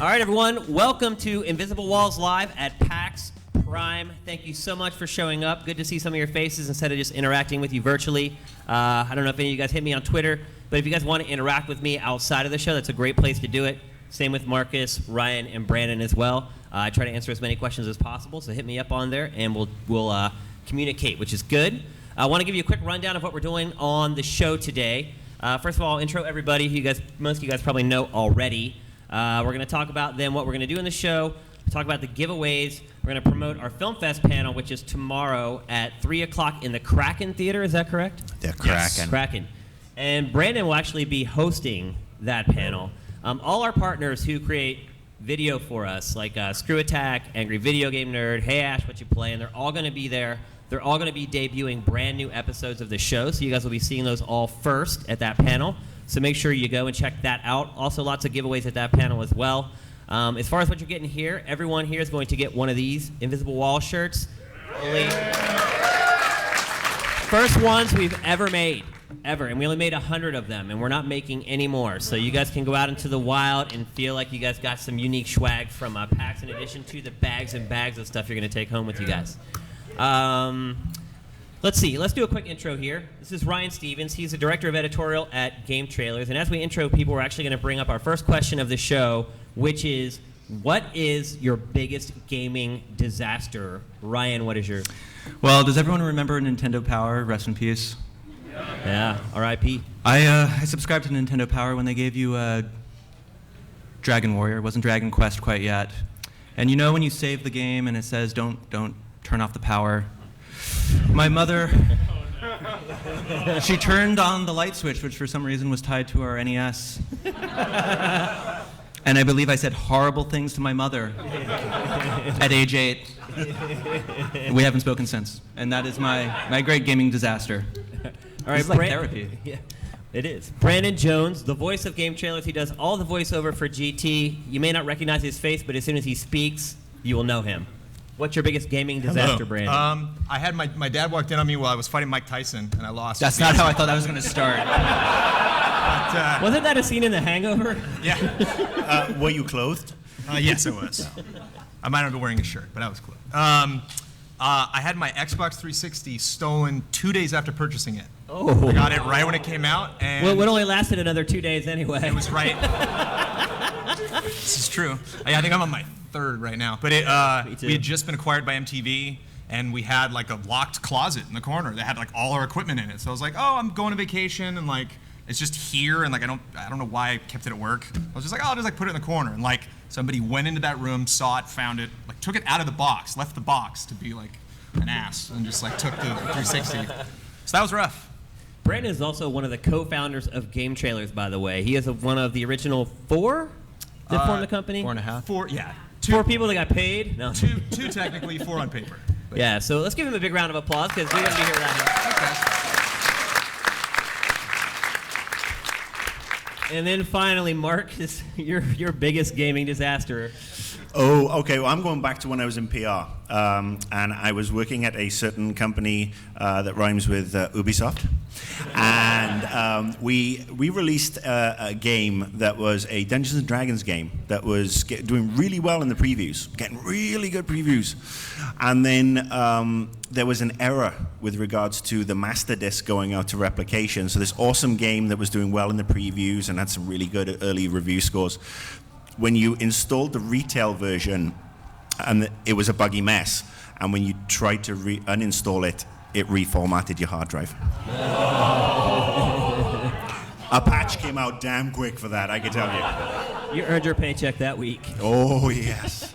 All right, everyone. Welcome to Invisible Walls Live at PAX Prime. Thank you so much for showing up. Good to see some of your faces instead of just interacting with you virtually. I don't know if any of you guys hit me on Twitter, but if you guys want to interact with me outside of the show, that's a great place to do it. Same with Marcus, Ryan, and Brandon as well. I try to answer as many questions as possible, so hit me up on there, and we'll communicate, which is good. I want to give you a quick rundown of what we're doing on the show today. First of all, I'll intro everybody who most of you guys probably know already. We're going to talk about then what we're going to do in the show, talk about the giveaways. We're going to promote our Film Fest panel, which is tomorrow at 3 o'clock in the Kraken Theater. Is that correct? The Kraken. Yes. Kraken. And Brandon will actually be hosting that panel. All our partners who create video for us, like Screw Attack, Angry Video Game Nerd, Hey Ash, What You Playing, they're all going to be there. They're all going to be debuting brand new episodes of the show, so you guys will be seeing those all first at that panel. So make sure you go and check that out. Also, lots of giveaways at that panel as well. As far as what you're getting here, everyone here is going to get one of these Invisible Wall shirts. First ones we've ever made, ever. And we only made 100 of them, and we're not making any more. So you guys can go out into the wild and feel like you guys got some unique swag from PAX in addition to the bags and bags of stuff you're going to take home with you guys. Let's see. Let's do a quick intro here. This is Ryan Stevens. He's the director of editorial at GameTrailers. And as we intro people, we're actually going to bring up our first question of the show, which is, what is your biggest gaming disaster? Ryan, what is your? Well, does everyone remember Nintendo Power? Rest in peace. Yeah, R.I.P. I subscribed to Nintendo Power when they gave you Dragon Warrior. It wasn't Dragon Quest quite yet. And you know when you save the game and it says don't turn off the power? My mother, she turned on the light switch, which for some reason was tied to our NES. And I believe I said horrible things to my mother at age 8. We haven't spoken since. And that is my great gaming disaster. All right, it's like therapy. Yeah, it is. Brandon Jones, the voice of GameTrailers. He does all the voiceover for GT. You may not recognize his face, but as soon as he speaks, you will know him. What's your biggest gaming disaster, Brandon? I had my dad walked in on me while I was fighting Mike Tyson, and I lost. That's not how I thought that was going to start. But, wasn't that a scene in The Hangover? Yeah. Were you clothed? Yes, I was. I might not have been wearing a shirt, but I was clothed. I had my Xbox 360 stolen 2 days after purchasing it. Oh. I got it right when it came out, and well, it only lasted another 2 days anyway. It was right. This is true. I think I'm on my third right now. But we had just been acquired by MTV, and we had like a locked closet in the corner that had like all our equipment in it. So I was like, oh, I'm going on vacation, and like it's just here, and like I don't know why I kept it at work. I was just like, oh, I'll just like put it in the corner, and like somebody went into that room, saw it, found it, like took it out of the box, left the box to be like an ass, and just like took the 360. So that was rough. Brandon is also one of the co-founders of GameTrailers, by the way. He is one of the original 4 that formed the company. 4.5. 4, yeah. 4 people that got paid? No. Two technically, 4 on paper. But. Yeah, so let's give him a big round of applause because we wouldn't be here without him. And then finally, Mark, is your biggest gaming disaster. Oh, okay. Well, I'm going back to when I was in PR, and I was working at a certain company that rhymes with Ubisoft, and we released a game that was a Dungeons and Dragons game that was doing really well in the previews, getting really good previews, and then there was an error with regards to the master disc going out to replication. So this awesome game that was doing well in the previews and had some really good early review scores, when you installed the retail version, and it was a buggy mess, and when you tried to uninstall it, it reformatted your hard drive. A patch came out damn quick for that, I can tell you. You earned your paycheck that week. Oh, yes.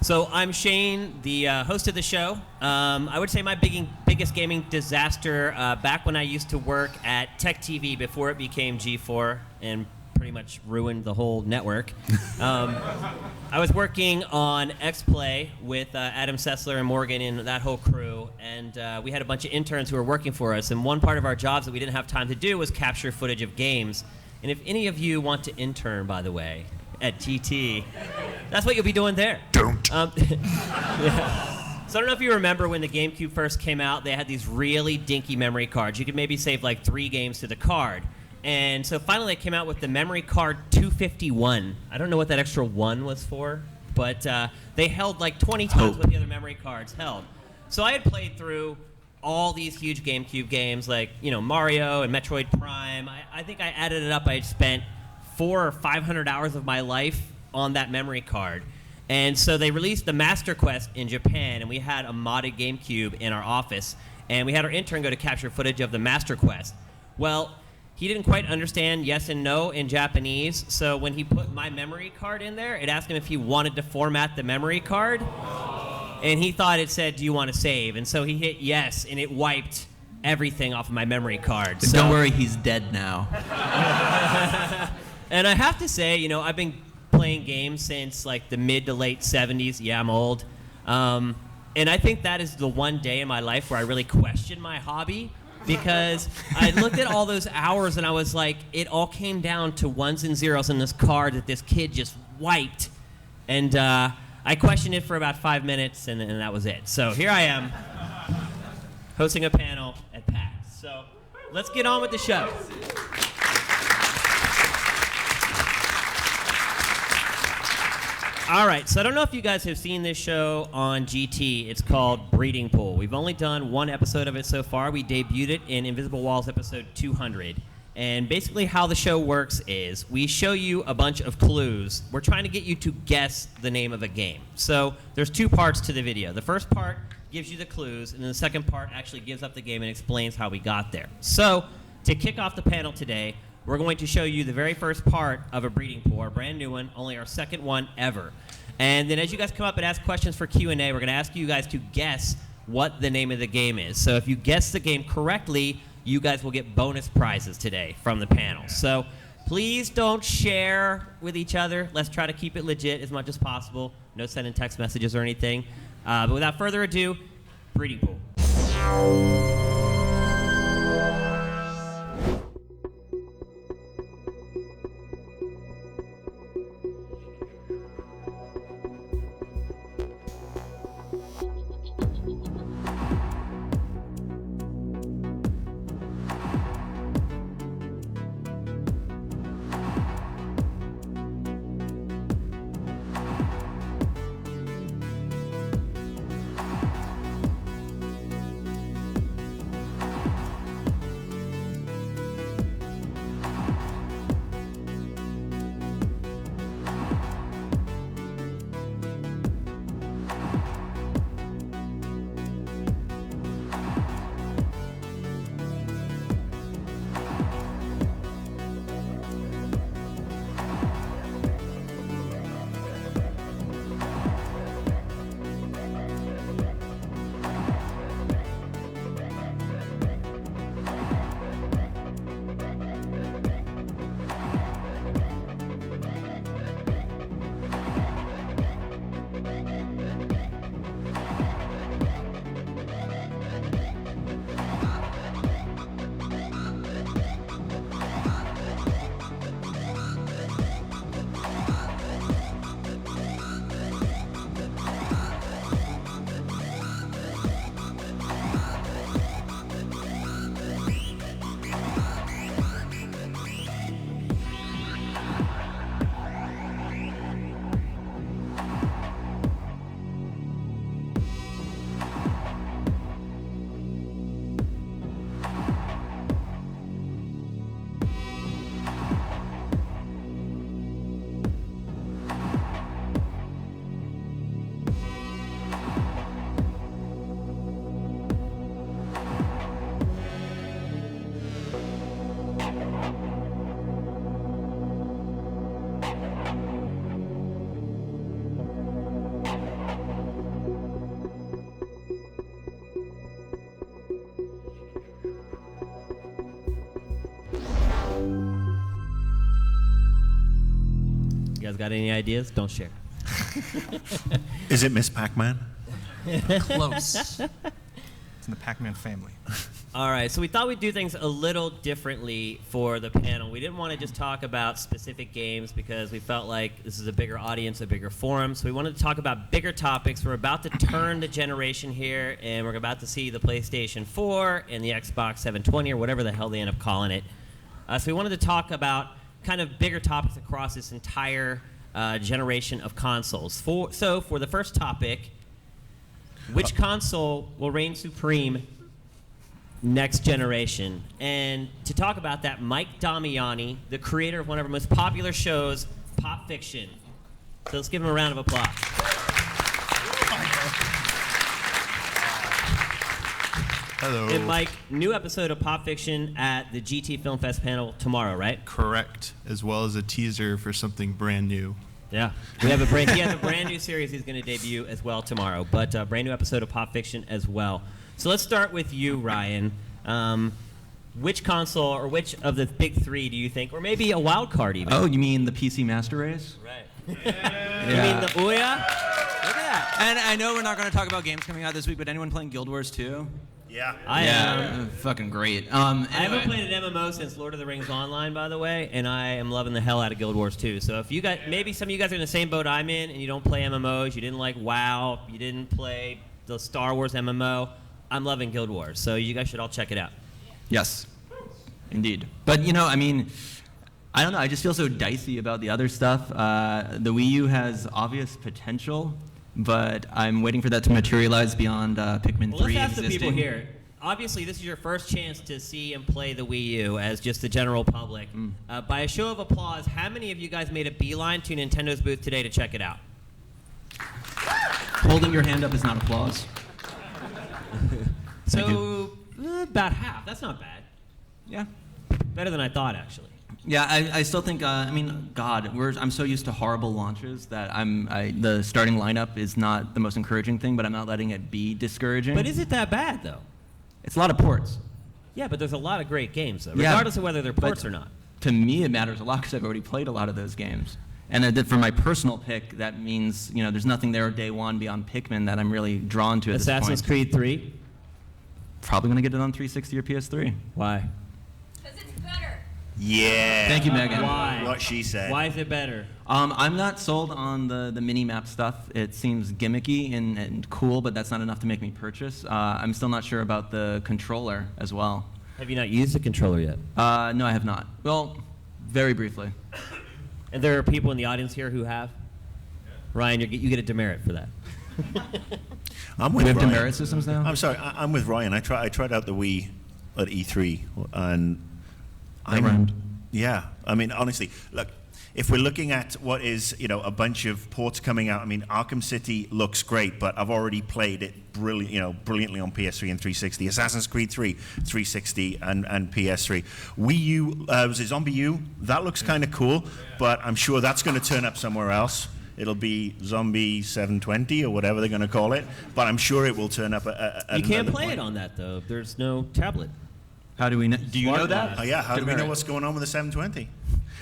So I'm Shane, the host of the show. I would say my biggest gaming disaster back when I used to work at Tech TV before it became G4 and pretty much ruined the whole network. I was working on X-Play with Adam Sessler and Morgan and that whole crew, and we had a bunch of interns who were working for us, and one part of our jobs that we didn't have time to do was capture footage of games. And if any of you want to intern, by the way, at GT, that's what you'll be doing there. Don't. Yeah. So I don't know if you remember when the GameCube first came out, they had these really dinky memory cards. You could maybe save like 3 games to the card. And so finally they came out with the memory card 251. I don't know what that extra one was for, but they held like 20 times what the other memory cards held. So I had played through all these huge GameCube games like, Mario and Metroid Prime. I think I added it up. I had spent 400 or 500 hours of my life on that memory card. And so they released the Master Quest in Japan, and we had a modded GameCube in our office. And we had our intern go to capture footage of the Master Quest. Well, he didn't quite understand yes and no in Japanese, so when he put my memory card in there, it asked him if he wanted to format the memory card. And he thought it said, do you want to save? And so he hit yes, and it wiped everything off of my memory card. So, don't worry, he's dead now. And I have to say, I've been playing games since like the mid to late 70s. Yeah, I'm old. And I think that is the one day in my life where I really questioned my hobby, because I looked at all those hours and I was like, it all came down to ones and zeros in this card that this kid just wiped. And I questioned it for about 5 minutes, and that was it. So here I am, hosting a panel at PAX. So let's get on with the show. All right, so I don't know if you guys have seen this show on GT. It's called Breeding Pool. We've only done one episode of it so far. We debuted it in Invisible Walls episode 200. And basically how the show works is we show you a bunch of clues. We're trying to get you to guess the name of a game. So there's two parts to the video. The first part gives you the clues, and then the second part actually gives up the game and explains how we got there. So to kick off the panel today, we're going to show you the very first part of a breeding pool, our brand new one, only our second one ever. And then as you guys come up and ask questions for Q&A, we're going to ask you guys to guess what the name of the game is. So if you guess the game correctly, you guys will get bonus prizes today from the panel. So please don't share with each other. Let's try to keep it legit as much as possible. No sending text messages or anything. But without further ado, breeding pool. You guys got any ideas? Don't share. Is it Miss Pac-Man? Close. It's in the Pac-Man family. All right, so we thought we'd do things a little differently for the panel. We didn't want to just talk about specific games because we felt like this is a bigger audience, a bigger forum. So we wanted to talk about bigger topics. We're about to turn the generation here, and we're about to see the PlayStation 4 and the Xbox 720 or whatever the hell they end up calling it. So we wanted to talk about kind of bigger topics across this entire generation of consoles. So for the first topic, which console will reign supreme next generation? And to talk about that, Mike Damiani, the creator of one of our most popular shows, Pop Fiction. So let's give him a round of applause. Hello. And Mike, new episode of Pop Fiction at the GT Film Fest panel tomorrow, right? Correct, as well as a teaser for something brand new. Yeah. He has a brand new series he's going to debut as well tomorrow, but a brand new episode of Pop Fiction as well. So let's start with you, Ryan. Which console or which of the big three do you think, or maybe a wild card even? Oh, you mean the PC Master Race? Right. Yeah. You mean the Ouya? Look at that. And I know we're not going to talk about games coming out this week, but anyone playing Guild Wars 2? Yeah. I am. Fucking great. I haven't played an MMO since Lord of the Rings Online, by the way, and I am loving the hell out of Guild Wars 2. So if you guys, maybe some of you guys are in the same boat I'm in, and you don't play MMOs, you didn't like WoW, you didn't play the Star Wars MMO, I'm loving Guild Wars. So you guys should all check it out. Yes, indeed. But I mean, I don't know. I just feel so dicey about the other stuff. The Wii U has obvious potential, but I'm waiting for that to materialize beyond Pikmin 3 Well, let's ask existing. the people here. Obviously, this is your first chance to see and play the Wii U as just the general public. By a show of applause, how many of you guys made a beeline to Nintendo's booth today to check it out? Holding your hand up is not applause. So, about half. That's not bad. Yeah. Better than I thought, actually. Yeah, I still think. I mean, God, I'm so used to horrible launches that the starting lineup is not the most encouraging thing, but I'm not letting it be discouraging. But is it that bad, though? It's a lot of ports. Yeah, but there's a lot of great games, though, Yeah, regardless of whether they're ports but or not. To me, it matters a lot because I've already played a lot of those games. And for my personal pick, that means there's nothing there day one beyond Pikmin that I'm really drawn to at Assassin's this point. Creed 3? Probably gonna get it on 360 or PS3. Why? Because it's better. Yeah. Thank you, Megan. Why? What she said. Why is it better? I'm not sold on the mini-map stuff. It seems gimmicky and cool, but that's not enough to make me purchase. I'm still not sure about the controller as well. Have you not used the controller yet? No, I have not. Well, very briefly. And there are people in the audience here who have? Ryan, you get a demerit for that. I'm Do with we have Ryan. demerit systems now? I'm sorry. I'm with Ryan. I tried out the Wii at E3, and Never end. Yeah. I mean, honestly, look. If we're looking at what is, a bunch of ports coming out, I mean, Arkham City looks great, but I've already played it brilliantly on PS3 and 360. Assassin's Creed 3, 360 and PS3. Wii U, was it Zombie U? That looks kind of cool, but I'm sure that's going to turn up somewhere else. It'll be Zombie 720 or whatever they're going to call it, but I'm sure it will turn up at You can't another play point. it on that, though. There's no tablet. How do we know? Do you know that? Oh, yeah, how do we know what's going on with the 720?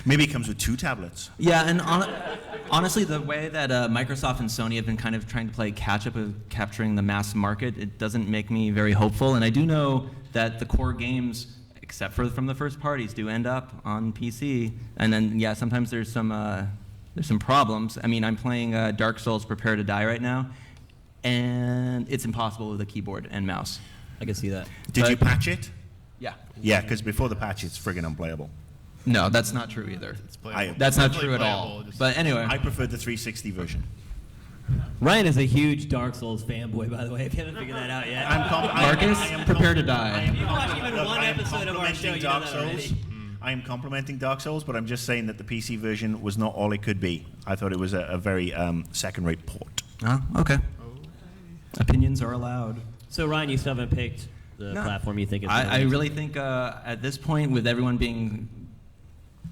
Maybe it comes with 2 tablets. Yeah, and honestly, the way that Microsoft and Sony have been kind of trying to play catch-up of capturing the mass market, it doesn't make me very hopeful. And I do know that the core games, except for from the first parties, do end up on PC. And then, yeah, sometimes there's some problems. I mean, I'm playing Dark Souls Prepare to Die right now, and it's impossible with a keyboard and mouse. I can see that. Did you patch it? Yeah. Yeah, because before the patch, it's friggin' unplayable. No, that's not true either. It's playable. That's not Definitely true at playable, all. just- But anyway. I preferred the 360 version. Ryan is a huge Dark Souls fanboy, by the way, if you haven't figured that out yet. Marcus, prepare to die. If you watch even Look, one I am episode of our show, you know Dark that Souls. already. I am complimenting Dark Souls, but I'm just saying that the PC version was not all it could be. I thought it was a very second-rate port. Oh, okay. Opinions are allowed. So, Ryan, you still haven't picked the No. platform you think is I really think at this point, with everyone being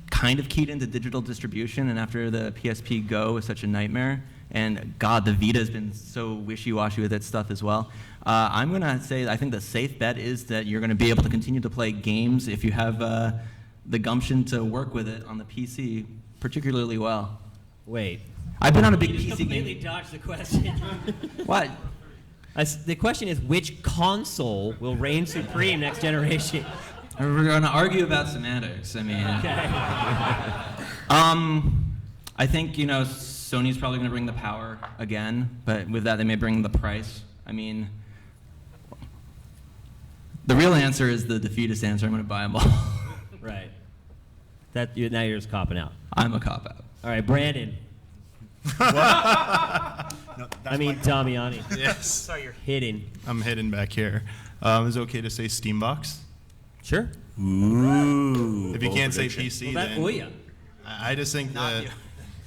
kind of keyed into digital distribution, and after the PSP Go was such a nightmare, and God, the Vita has been so wishy-washy with its stuff as well, I'm going to say I think the safe bet is that you're going to be able to continue to play games if you have the gumption to work with it on the PC particularly well. Wait. I've been on a big You just PC completely game. dodged the question. What? The question is, which console will reign supreme next generation? We're going to argue about semantics. I mean, Okay. I think Sony's probably going to bring the power again, but with that they may bring the price. I mean, the real answer is the defeatist answer. I'm going to buy them all. Right. Now you're just copping out. I'm a cop out. All right, Brandon. No, I mean, Damiani. Yes. Sorry, you're hitting. I'm hidden back here. Is it okay to say Steambox? Sure. Ooh. If you bold can't say prediction. PC, Well, then oh yeah. I just think that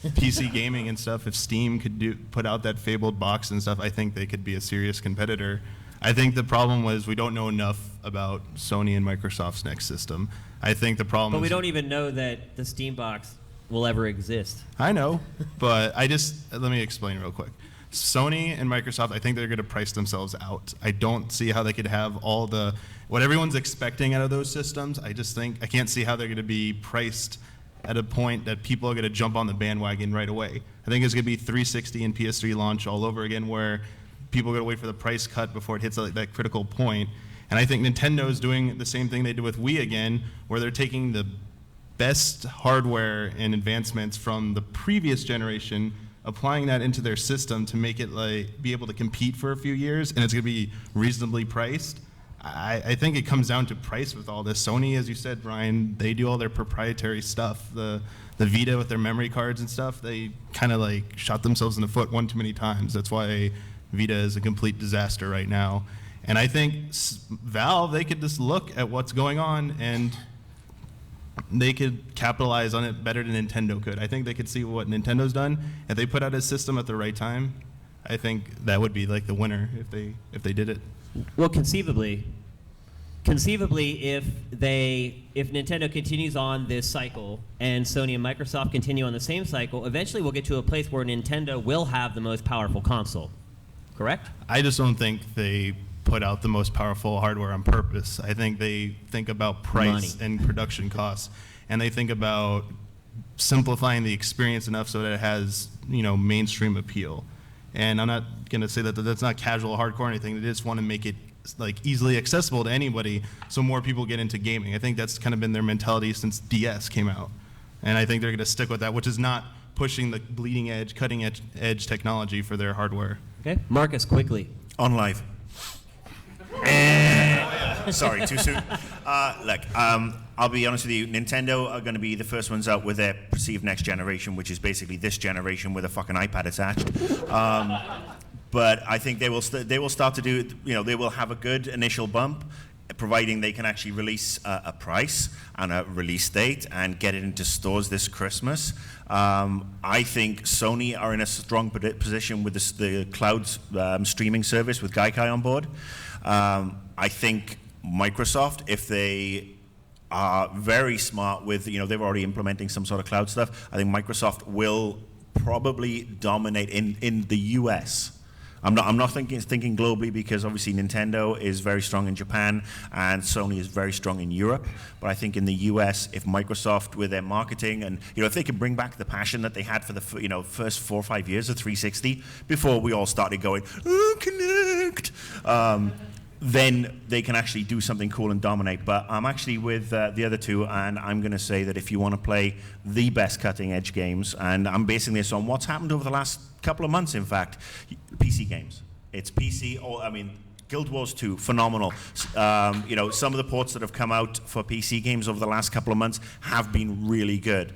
PC gaming and stuff, if Steam could put out that fabled box and stuff, I think they could be a serious competitor. I think the problem was we don't know enough about Sony and Microsoft's next system. I think the problem But is we don't even know that the Steam box will ever exist. I know, but let me explain real quick. Sony and Microsoft, I think they're going to price themselves out. I don't see how they could have what everyone's expecting out of those systems. I can't see how they're going to be priced at a point that people are going to jump on the bandwagon right away. I think it's going to be 360 and PS3 launch all over again, where people are going to wait for the price cut before it hits that critical point. And I think Nintendo's doing the same thing they did with Wii again, where they're taking the best hardware and advancements from the previous generation, applying that into their system to make it be able to compete for a few years, and it's going to be reasonably priced. I think it comes down to price with all this. Sony, as you said, Brian, they do all their proprietary stuff. The Vita with their memory cards and stuff, they kind of shot themselves in the foot one too many times. That's why Vita is a complete disaster right now. And I think Valve, they could just look at what's going on and they could capitalize on it better than Nintendo could. I think they could see what Nintendo's done. If they put out a system at the right time, I think that would be the winner if they did it. Well, conceivably, if Nintendo continues on this cycle and Sony and Microsoft continue on the same cycle, eventually we'll get to a place where Nintendo will have the most powerful console. Correct? I just don't think they put out the most powerful hardware on purpose. I think they think about price and production costs, and they think about simplifying the experience enough so that it has, mainstream appeal. And I'm not going to say that that's not casual, hardcore or anything. They just want to make it easily accessible to anybody so more people get into gaming. I think that's kind of been their mentality since DS came out. And I think they're going to stick with that, which is not pushing the bleeding edge, cutting edge technology for their hardware. Okay. Marcus, quickly. On live. Sorry, too soon. I'll be honest with you. Nintendo are going to be the first ones out with their perceived next generation, which is basically this generation with a fucking iPad attached. But I think they will start to do. They will have a good initial bump, providing they can actually release a price and a release date and get it into stores this Christmas. I think Sony are in a strong position with the cloud streaming service with Gaikai on board. I think Microsoft, if they are very smart with, they're already implementing some sort of cloud stuff, I think Microsoft will probably dominate in the US. I'm not thinking globally, because obviously Nintendo is very strong in Japan and Sony is very strong in Europe. But I think in the US, if Microsoft with their marketing and if they can bring back the passion that they had for the first 4 or 5 years of 360 before we all started going, oh, Connect, then they can actually do something cool and dominate. But I'm actually with the other two, and I'm going to say that if you want to play the best cutting-edge games, and I'm basing this on what's happened over the last couple of months, in fact, PC games. It's PC, Guild Wars 2, phenomenal. Some of the ports that have come out for PC games over the last couple of months have been really good.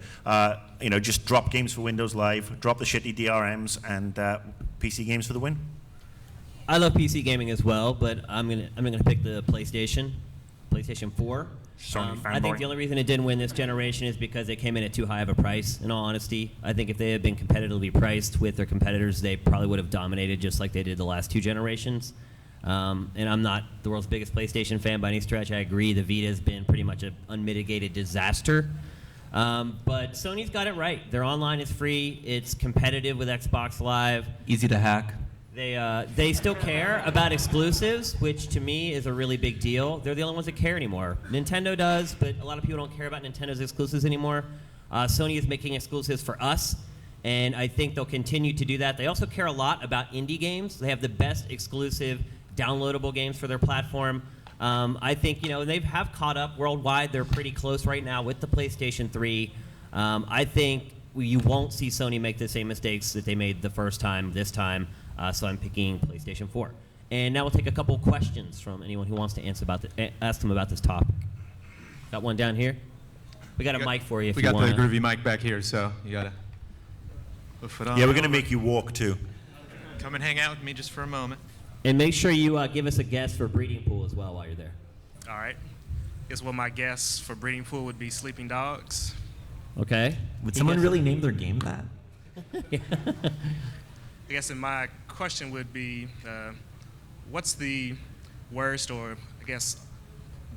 Just drop games for Windows Live, drop the shitty DRMs, and PC games for the win. I love PC gaming as well, but I'm gonna pick the PlayStation 4. Sony I think fanboy. the only reason it didn't win this generation is because it came in at too high of a price, in all honesty. I think if they had been competitively priced with their competitors, they probably would have dominated just like they did the last 2 generations. And I'm not the world's biggest PlayStation fan by any stretch. I agree, the Vita has been pretty much an unmitigated disaster. But Sony's got it right. Their online is free. It's competitive with Xbox Live. Easy to hack. They still care about exclusives, which to me is a really big deal. They're the only ones that care anymore. Nintendo does, but a lot of people don't care about Nintendo's exclusives anymore. Sony is making exclusives for us, and I think they'll continue to do that. They also care a lot about indie games. They have the best exclusive downloadable games for their platform. I think they have caught up worldwide. They're pretty close right now with the PlayStation 3. I think you won't see Sony make the same mistakes that they made the first time this time. So I'm picking PlayStation 4. And now we'll take a couple questions from anyone who wants to ask them about this topic. Got one down here. We got a mic for you if We you got want. the groovy mic back here, so you gotta hoof it on. Yeah, we're going to make you walk too. Come and hang out with me just for a moment. And make sure you give us a guess for breeding pool as well while you're there. All right. Guess what my guess for breeding pool would be sleeping dogs. Okay. Would someone really name their game that? I guess my question would be, what's the worst or I guess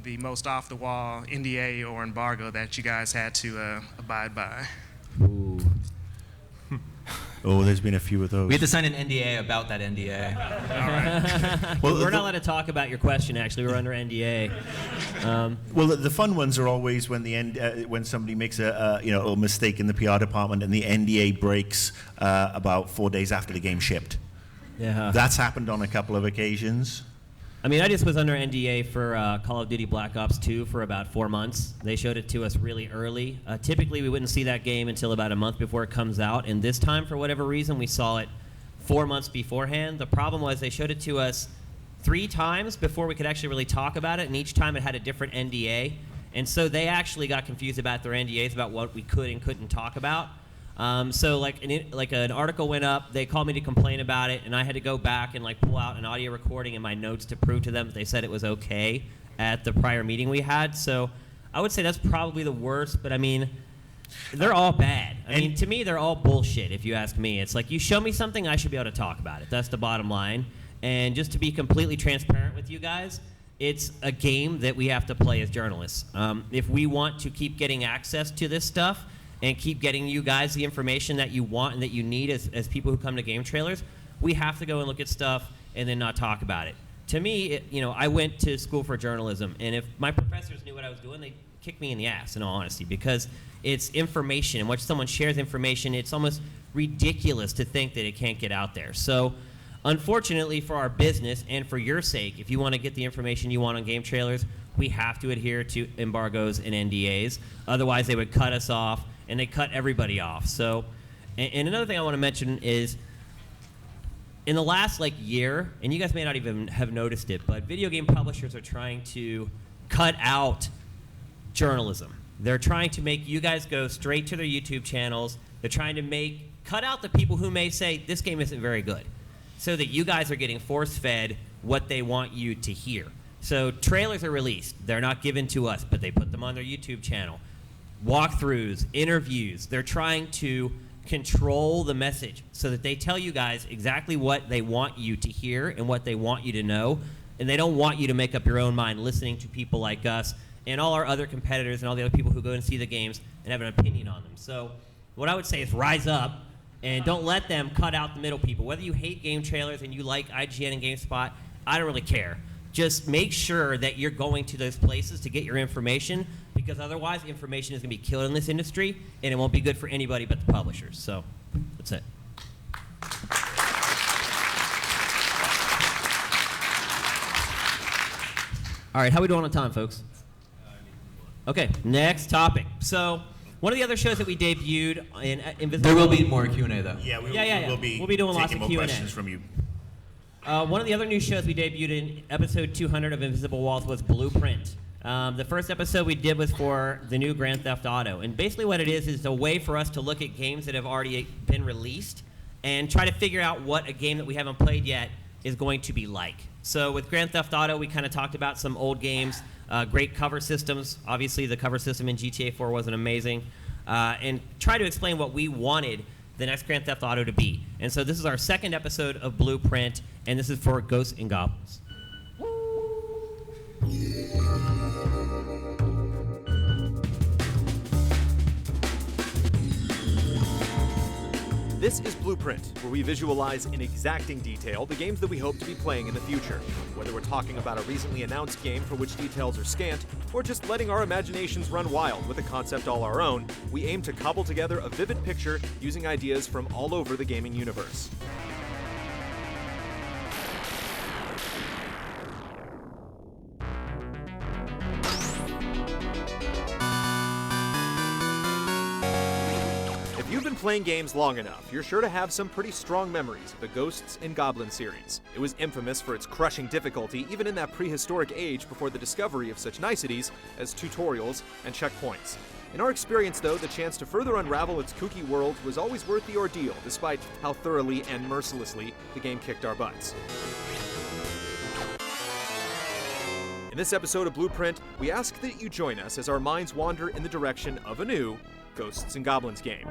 the most off-the-wall NDA or embargo that you guys had to abide by? Ooh. Oh, there's been a few of those. We had to sign an NDA about that NDA. Well, We're not allowed to talk about your question. Actually, we're under NDA. Well, the fun ones are always when when somebody makes a little mistake in the PR department and the NDA breaks about 4 days after the game shipped. Yeah. That's happened on a couple of occasions. I mean, I just was under NDA for Call of Duty Black Ops 2 for about 4 months. They showed it to us really early. Typically, we wouldn't see that game until about a month before it comes out. And this time, for whatever reason, we saw it 4 months beforehand. The problem was they showed it to us 3 times before we could actually really talk about it. And each time it had a different NDA. And so they actually got confused about their NDAs about what we could and couldn't talk about. So like an article went up, they called me to complain about it, and I had to go back and pull out an audio recording in my notes to prove to them that they said it was okay at the prior meeting we had. So I would say that's probably the worst, but I mean, they're all bad. I mean, to me, they're all bullshit, if you ask me. It's like, you show me something, I should be able to talk about it. That's the bottom line. And just to be completely transparent with you guys, it's a game that we have to play as journalists. If we want to keep getting access to this stuff, and keep getting you guys the information that you want and that you need as people who come to GameTrailers, we have to go and look at stuff and then not talk about it. To me, I went to school for journalism, and if my professors knew what I was doing, they'd kick me in the ass, in all honesty, because it's information, and when someone shares information, it's almost ridiculous to think that it can't get out there. So, unfortunately for our business and for your sake, if you want to get the information you want on GameTrailers, we have to adhere to embargoes and NDAs. Otherwise, they would cut us off, and they cut everybody off. So, and another thing I want to mention is, in the last year, and you guys may not even have noticed it, but video game publishers are trying to cut out journalism. They're trying to make you guys go straight to their YouTube channels. They're trying to cut out the people who may say, this game isn't very good, so that you guys are getting force-fed what they want you to hear. So trailers are released. They're not given to us, but they put them on their YouTube channel. Walkthroughs, interviews, they're trying to control the message so that they tell you guys exactly what they want you to hear and what they want you to know, and they don't want you to make up your own mind listening to people like us and all our other competitors and all the other people who go and see the games and have an opinion on them. So what I would say is rise up and don't let them cut out the middle people. Whether you hate GameTrailers and you like IGN and GameSpot, I don't really care. Just make sure that you're going to those places to get your information, because otherwise information is going to be killed in this industry, and it won't be good for anybody but the publishers. So that's it. All right, how we doing on time, folks? Okay, next topic. So one of the other shows that we debuted in Invisible... There will be more Q&A, though. Yeah, Yeah. We'll be doing lots of taking more Q&A. questions from you. One of the other new shows we debuted in episode 200 of Invisible Walls was Blueprint. The first episode we did was for the new Grand Theft Auto. And basically what it is a way for us to look at games that have already been released and try to figure out what a game that we haven't played yet is going to be like. So with Grand Theft Auto, we kind of talked about some old games, great cover systems. Obviously, the cover system in GTA 4 wasn't amazing. And try to explain what we wanted the next Grand Theft Auto to be. And so this is our second episode of Blueprint, and this is for Ghosts and Goblins. This is Blueprint, where we visualize in exacting detail the games that we hope to be playing in the future. Whether we're talking about a recently announced game for which details are scant, or just letting our imaginations run wild with a concept all our own, we aim to cobble together a vivid picture using ideas from all over the gaming universe. If you've been playing games long enough, you're sure to have some pretty strong memories of the Ghosts and Goblins series. It was infamous for its crushing difficulty even in that prehistoric age before the discovery of such niceties as tutorials and checkpoints. In our experience, though, the chance to further unravel its kooky world was always worth the ordeal, despite how thoroughly and mercilessly the game kicked our butts. In this episode of Blueprint, we ask that you join us as our minds wander in the direction of a new Ghosts and Goblins game.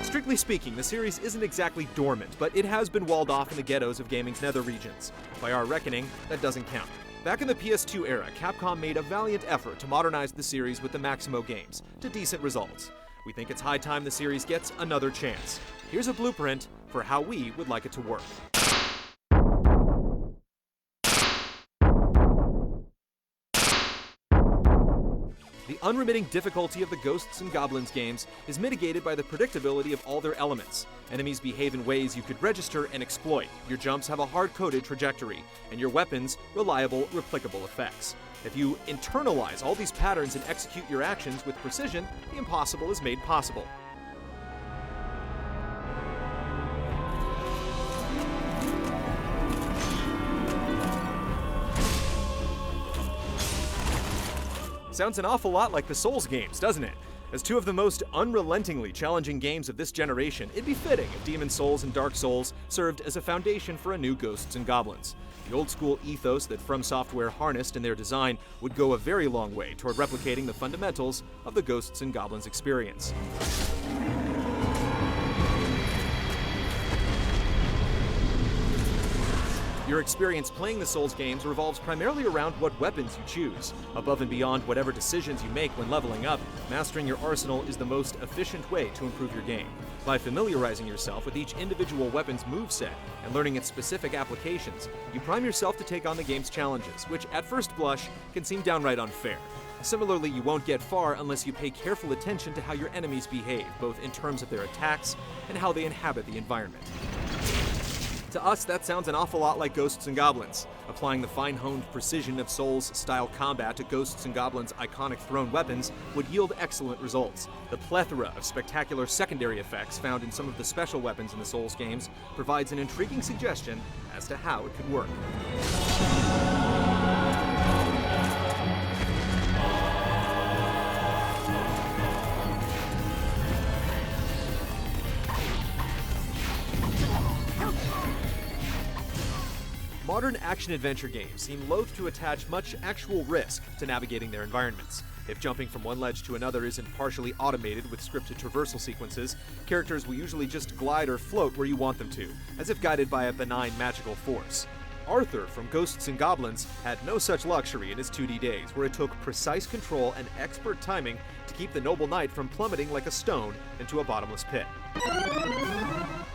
Strictly speaking, the series isn't exactly dormant, but it has been walled off in the ghettos of gaming's nether regions. By our reckoning, that doesn't count. Back in the PS2 era, Capcom made a valiant effort to modernize the series with the Maximo games, to decent results. We think it's high time the series gets another chance. Here's a blueprint for how we would like it to work. The unremitting difficulty of the Ghosts and Goblins games is mitigated by the predictability of all their elements. Enemies behave in ways you could register and exploit, your jumps have a hard-coded trajectory, and your weapons reliable, replicable effects. If you internalize all these patterns and execute your actions with precision, the impossible is made possible. Sounds an awful lot like the Souls games, doesn't it? As two of the most unrelentingly challenging games of this generation, it'd be fitting if Demon's Souls and Dark Souls served as a foundation for a new Ghosts and Goblins. The old-school ethos that From Software harnessed in their design would go a very long way toward replicating the fundamentals of the Ghosts and Goblins experience. Your experience playing the Souls games revolves primarily around what weapons you choose. Above and beyond whatever decisions you make when leveling up, mastering your arsenal is the most efficient way to improve your game. By familiarizing yourself with each individual weapon's moveset and learning its specific applications, you prime yourself to take on the game's challenges, which at first blush can seem downright unfair. Similarly, you won't get far unless you pay careful attention to how your enemies behave, both in terms of their attacks and how they inhabit the environment. To us, that sounds an awful lot like Ghosts and Goblins. Applying the fine-honed precision of Souls-style combat to Ghosts and Goblins' iconic thrown weapons would yield excellent results. The plethora of spectacular secondary effects found in some of the special weapons in the Souls games provides an intriguing suggestion as to how it could work. Modern action-adventure games seem loath to attach much actual risk to navigating their environments. If jumping from one ledge to another isn't partially automated with scripted traversal sequences, characters will usually just glide or float where you want them to, as if guided by a benign magical force. Arthur from Ghosts and Goblins had no such luxury in his 2D days, where it took precise control and expert timing to keep the noble knight from plummeting like a stone into a bottomless pit.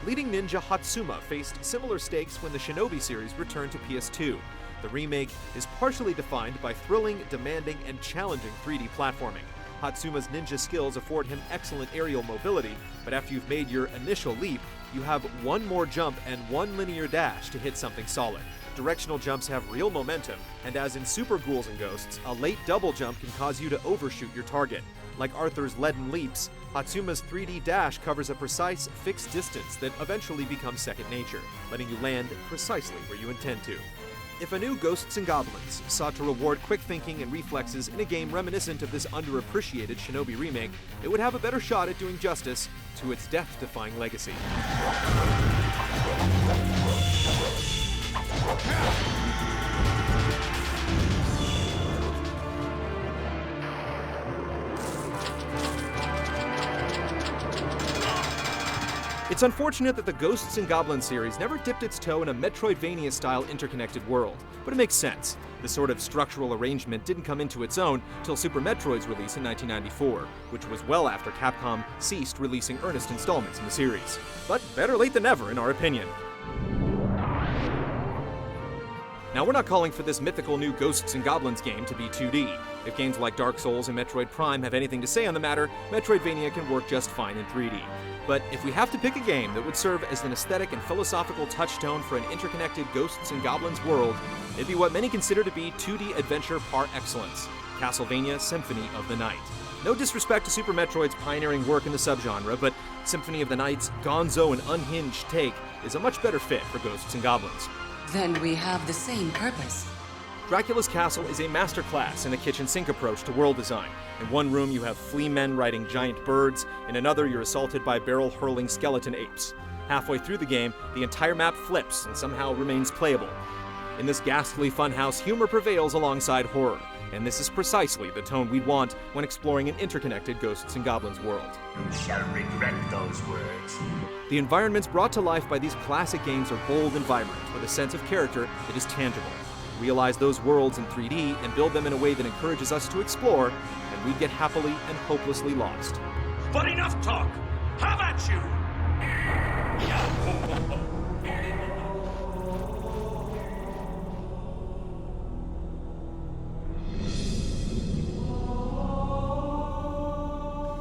Leading ninja Hatsuma faced similar stakes when the Shinobi series returned to PS2. The remake is partially defined by thrilling, demanding, and challenging 3D platforming. Hatsuma's ninja skills afford him excellent aerial mobility, but after you've made your initial leap, you have one more jump and one linear dash to hit something solid. Directional jumps have real momentum, and as in Super Ghouls and Ghosts, a late double jump can cause you to overshoot your target. Like Arthur's leaden leaps, Hatsuma's 3D dash covers a precise, fixed distance that eventually becomes second nature, letting you land precisely where you intend to. If a new Ghosts and Goblins sought to reward quick thinking and reflexes in a game reminiscent of this underappreciated Shinobi remake, it would have a better shot at doing justice to its death-defying legacy. It's unfortunate that the Ghosts and Goblins series never dipped its toe in a Metroidvania-style interconnected world, but it makes sense. This sort of structural arrangement didn't come into its own till Super Metroid's release in 1994, which was well after Capcom ceased releasing earnest installments in the series. But better late than never, in our opinion. Now, we're not calling for this mythical new Ghosts and Goblins game to be 2D. If games like Dark Souls and Metroid Prime have anything to say on the matter, Metroidvania can work just fine in 3D. But if we have to pick a game that would serve as an aesthetic and philosophical touchstone for an interconnected Ghosts and Goblins world, it'd be what many consider to be 2D adventure par excellence, Castlevania Symphony of the Night. No disrespect to Super Metroid's pioneering work in the subgenre, but Symphony of the Night's gonzo and unhinged take is a much better fit for Ghosts and Goblins. Then we have the same purpose. Dracula's Castle is a masterclass in the kitchen sink approach to world design. In one room, you have flea men riding giant birds. In another, you're assaulted by barrel-hurling skeleton apes. Halfway through the game, the entire map flips and somehow remains playable. In this ghastly funhouse, humor prevails alongside horror, and this is precisely the tone we'd want when exploring an interconnected Ghosts and Goblins world. You shall regret those words. The environments brought to life by these classic games are bold and vibrant, with a sense of character that is tangible. Realize those worlds in 3D and build them in a way that encourages us to explore, and we'd get happily and hopelessly lost. But enough talk! Have at you!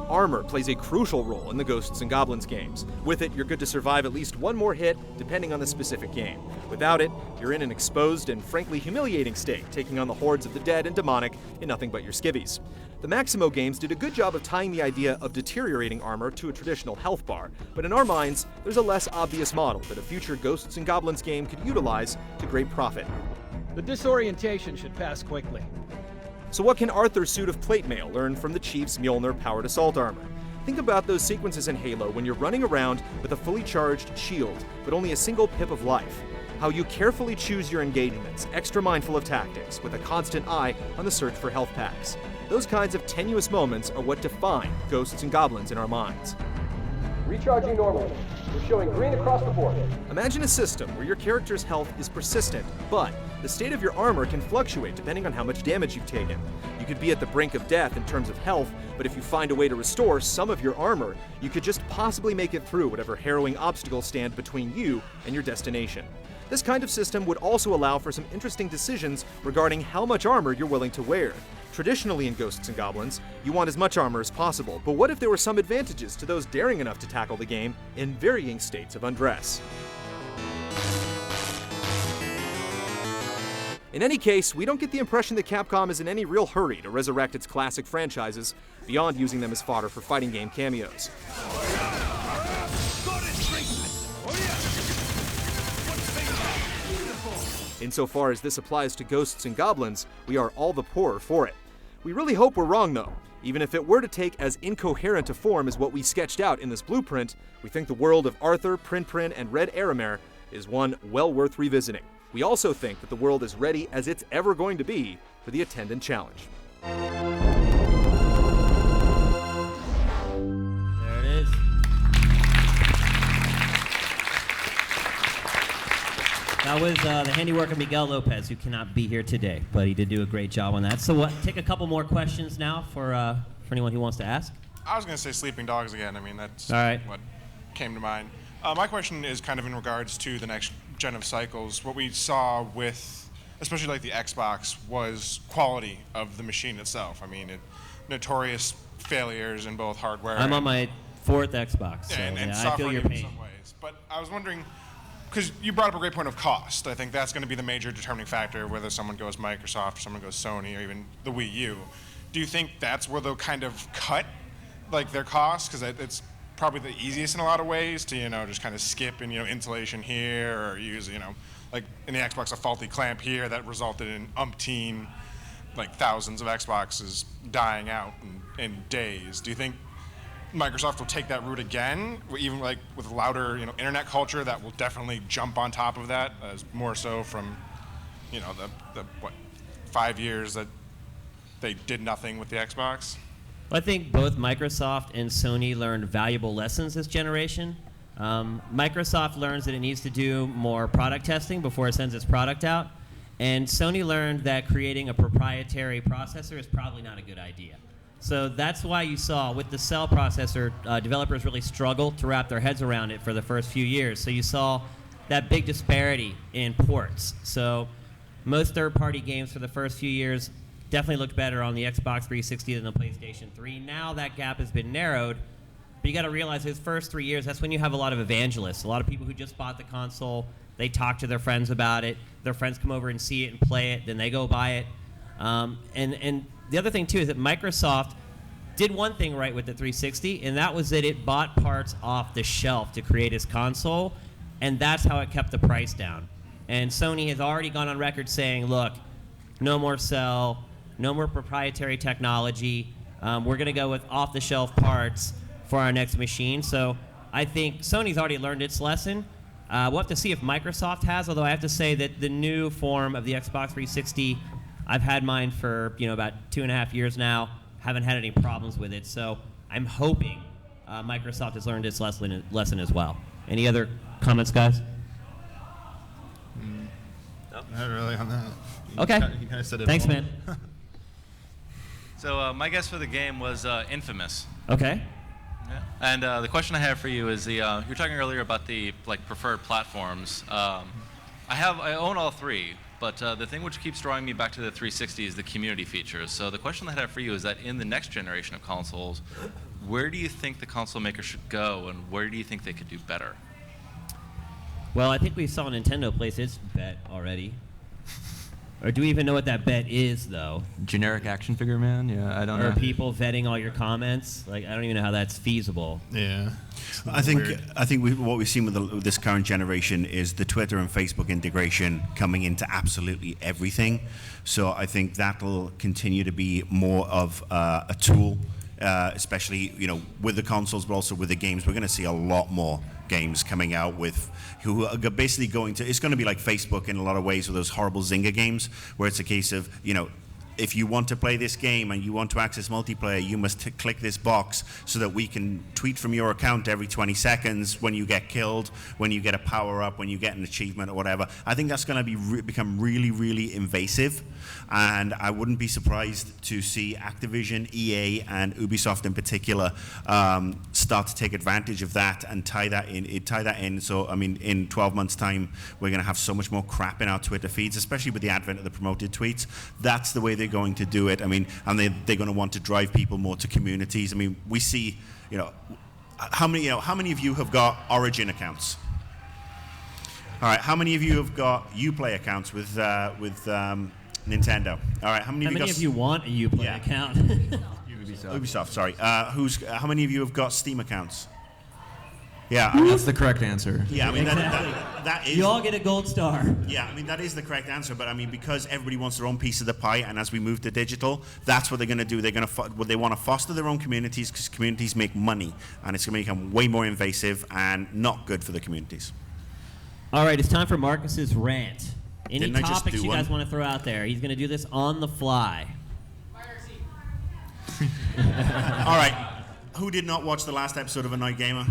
Armor plays a crucial role in the Ghosts and Goblins games. With it, you're good to survive at least one more hit, depending on the specific game. Without it, you're in an exposed and frankly humiliating state, taking on the hordes of the dead and demonic in nothing but your skivvies. The Maximo games did a good job of tying the idea of deteriorating armor to a traditional health bar, but in our minds, there's a less obvious model that a future Ghosts and Goblins game could utilize to great profit. The disorientation should pass quickly. So what can Arthur's suit of plate mail learn from the Chief's Mjolnir-powered assault armor? Think about those sequences in Halo when you're running around with a fully charged shield, but only a single pip of life. How you carefully choose your engagements, extra mindful of tactics, with a constant eye on the search for health packs. Those kinds of tenuous moments are what define Ghosts and Goblins in our minds. Recharging normally. We're showing green across the board. Imagine a system where your character's health is persistent, but the state of your armor can fluctuate depending on how much damage you've taken. You could be at the brink of death in terms of health, but if you find a way to restore some of your armor, you could just possibly make it through whatever harrowing obstacles stand between you and your destination. This kind of system would also allow for some interesting decisions regarding how much armor you're willing to wear. Traditionally in Ghosts and Goblins, you want as much armor as possible, but what if there were some advantages to those daring enough to tackle the game in varying states of undress? In any case, we don't get the impression that Capcom is in any real hurry to resurrect its classic franchises, beyond using them as fodder for fighting game cameos. Insofar as this applies to Ghosts and Goblins, we are all the poorer for it. We really hope we're wrong though. Even if it were to take as incoherent a form as what we sketched out in this blueprint, we think the world of Arthur, Prin, and Red Aramare is one well worth revisiting. We also think that the world is ready as it's ever going to be for the attendant challenge. There it is. That was the handiwork of Miguel Lopez, who cannot be here today, but he did do a great job on that. So what? Take a couple more questions now for anyone who wants to ask. I was going to say Sleeping Dogs again. I mean, that's all right. What came to mind. My question is kind of in regards to the next gen of cycles. What we saw with, especially like the Xbox, was quality of the machine itself. I mean, notorious failures in both hardware. I'm on my 4th Xbox, so and yeah, I software feel your in pain. some ways. But I was wondering, because you brought up a great point of cost. I think that's going to be the major determining factor, whether someone goes Microsoft or someone goes Sony or even the Wii U. Do you think that's where they'll kind of cut like their costs? Because it's probably the easiest in a lot of ways to, just kind of skip and, insulation here, or use, like in the Xbox, a faulty clamp here that resulted in umpteen, like thousands of Xboxes dying out in days. Do you think Microsoft will take that route again, even like with louder, internet culture that will definitely jump on top of that, as more so from, the 5 years that they did nothing with the Xbox? I think both Microsoft and Sony learned valuable lessons this generation. Microsoft learns that it needs to do more product testing before it sends its product out, and Sony learned that creating a proprietary processor is probably not a good idea. So that's why you saw with the Cell processor, developers really struggled to wrap their heads around it for the first few years. So you saw that big disparity in ports. So most third-party games for the first few years definitely looked better on the Xbox 360 than the PlayStation 3. Now that gap has been narrowed, but you got to realize those first 3 years, that's when you have a lot of evangelists, a lot of people who just bought the console. They talk to their friends about it. Their friends come over and see it and play it. Then they go buy it. And the other thing, too, is that Microsoft did one thing right with the 360, and that was that it bought parts off the shelf to create its console, and that's how it kept the price down. And Sony has already gone on record saying, look, no more cell, no more proprietary technology. We're going to go with off-the-shelf parts for our next machine. So I think Sony's already learned its lesson. We'll have to see if Microsoft has, although I have to say that the new form of the Xbox 360, I've had mine for about 2.5 years now, haven't had any problems with it. So I'm hoping Microsoft has learned its lesson as well. Any other comments, guys? Not really on that. Okay. You kind of said it Thanks, all. man. So my guess for the game was Infamous. Okay. Yeah. And the question I have for you is you were talking earlier about the preferred platforms. I own all three, but the thing which keeps drawing me back to the 360 is the community features. So the question that I have for you is that in the next generation of consoles, where do you think the console maker should go, and where do you think they could do better? Well, I think we saw Nintendo place its bet already. Or do we even know what that bet is, though? Generic action figure man? Yeah, I don't know. Are people vetting all your comments? I don't even know how that's feasible. Yeah. I think what we've seen with this current generation is the Twitter and Facebook integration coming into absolutely everything. So I think that'll continue to be more of a tool, especially with the consoles, but also with the games. We're going to see a lot more games coming out with who are basically it's going to be like Facebook in a lot of ways with those horrible Zynga games, where it's a case of if you want to play this game and you want to access multiplayer, you must click this box so that we can tweet from your account every 20 seconds when you get killed, when you get a power-up, when you get an achievement or whatever. I think that's going to become really, really invasive, and I wouldn't be surprised to see Activision, EA, and Ubisoft in particular start to take advantage of that and tie that in. So, I mean, in 12 months' time, we're going to have so much more crap in our Twitter feeds, especially with the advent of the promoted tweets. That's the way they're going to do it. I mean, and they're going to want to drive people more to communities. I mean, we see, how many of you have got Origin accounts? All right, how many of you have got Uplay accounts with Nintendo? All right, how many of you want a Uplay account? Ubisoft, sorry. How many of you have got Steam accounts? Yeah, That's the correct answer. Yeah, I mean Exactly. that is. You all get a gold star. Yeah, I mean that is the correct answer. But I mean, because everybody wants their own piece of the pie, and as we move to digital, that's what they're going to do. They want to foster their own communities because communities make money, and it's going to become way more invasive and not good for the communities. All right, it's time for Marcus's rant. Any Didn't I just topics do you guys one? want to throw out there? He's going to do this on the fly. All right. Who did not watch the last episode of Annoyed Gamer?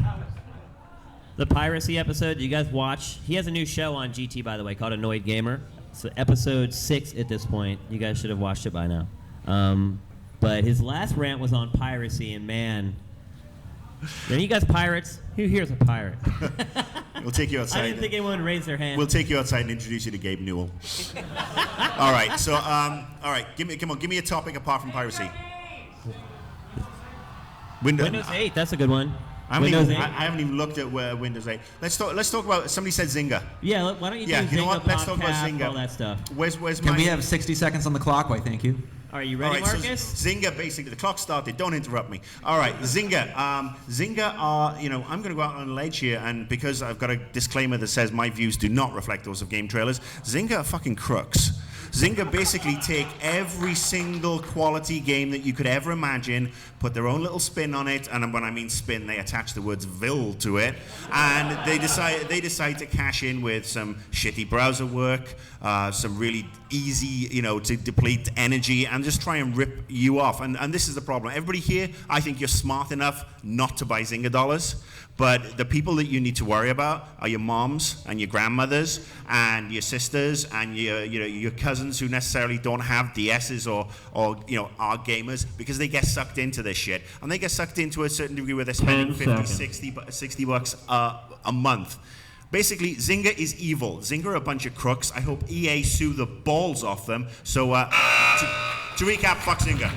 The piracy episode, you guys watch? He has a new show on GT, by the way, called Annoyed Gamer. It's episode 6 at this point. You guys should have watched it by now. But his last rant was on piracy, and man, are you guys pirates? Who here's a pirate? We'll take you outside. I didn't think anyone would raise their hand. We'll take you outside and introduce you to Gabe Newell. All right. So, all right. Give me a topic apart from piracy. Windows 8. That's a good one. I haven't even looked at Windows 8. Let's talk about. Somebody said Zynga. Yeah. Why don't you do Yeah. Zynga, You know what? Let's talk about PopCap, Zynga. all that stuff. Where's Can my? we have 60 seconds on the clock? Why, thank you. All right, you All ready, right, Marcus? so Zynga, basically, the clock started. Don't interrupt me. All right, Zynga. Zynga are, I'm going to go out on a ledge here, and because I've got a disclaimer that says my views do not reflect those of GameTrailers, Zynga are fucking crooks. Zynga basically take every single quality game that you could ever imagine, put their own little spin on it, and when I mean spin, they attach the words "vil" to it, and they decide to cash in with some shitty browser work, some really easy, to deplete energy, and just try and rip you off. And this is the problem. Everybody here, I think you're smart enough not to buy Zynga dollars. But the people that you need to worry about are your moms and your grandmothers and your sisters and your cousins who necessarily don't have DSs or are gamers, because they get sucked into this shit. And they get sucked into a certain degree where they're spending 50, 60 bucks a month. Basically, Zynga is evil. Zynga are a bunch of crooks. I hope EA sue the balls off them. So to recap, fuck Zynga.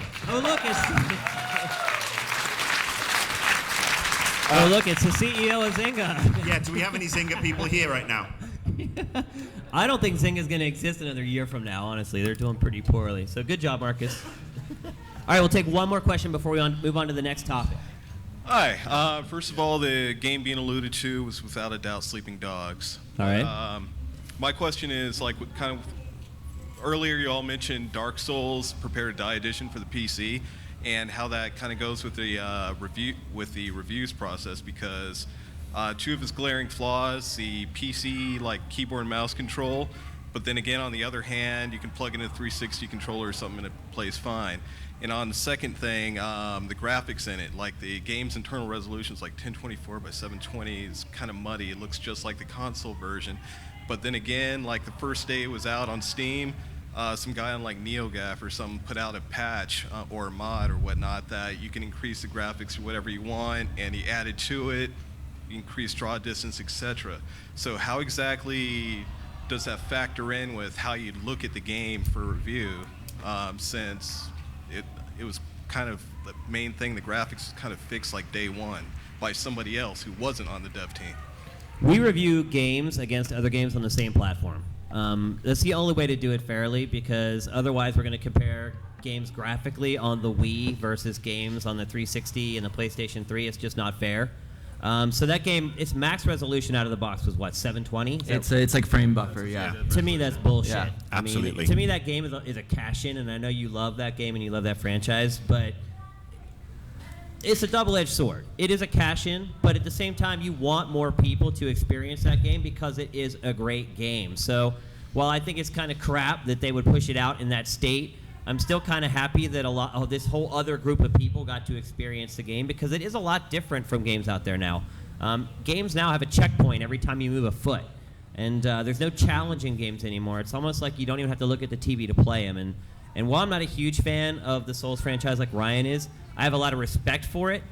Oh, look, it's the CEO of Zynga. Yeah, do we have any Zynga people here right now? I don't think Zynga's going to exist another year from now, honestly. They're doing pretty poorly. So good job, Marcus. All right, we'll take one more question before we move on to the next topic. Hi. First of all, the game being alluded to was without a doubt Sleeping Dogs. All right. My question is, earlier you all mentioned Dark Souls Prepare to Die edition for the PC, and how that kind of goes with the reviews process, because two of its glaring flaws: the PC keyboard and mouse control, but then again, on the other hand, you can plug in a 360 controller or something and it plays fine. And on the second thing, the graphics in it, like the game's internal resolution is like 1024 by 720, is kind of muddy. It looks just like the console version. But then again, like the first day it was out on Steam, some guy on like NeoGAF or something put out a patch or a mod or whatnot that you can increase the graphics to whatever you want, and he added to it, increase draw distance, etc. So how exactly does that factor in with how you look at the game for review, since it was kind of the main thing, the graphics was kind of fixed like day one by somebody else who wasn't on the dev team? We review games against other games on the same platform. That's the only way to do it fairly, because otherwise we're going to compare games graphically on the Wii versus games on the 360 and the PlayStation 3. It's just not fair. So that game, its max resolution out of the box was what, 720? It's like frame buffer, yeah. To me, that's bullshit. Yeah, absolutely. I mean, to me, that game is a cash-in, and I know you love that game and you love that franchise, but it's a double-edged sword. It is a cash-in, but at the same time, you want more people to experience that game because it is a great game. So while I think it's kind of crap that they would push it out in that state, I'm still kind of happy that this whole other group of people got to experience the game, because it is a lot different from games out there now. Games now have a checkpoint every time you move a foot, and there's no challenging games anymore. It's almost like you don't even have to look at the TV to play them. And while I'm not a huge fan of the Souls franchise like Ryan is, I have a lot of respect for it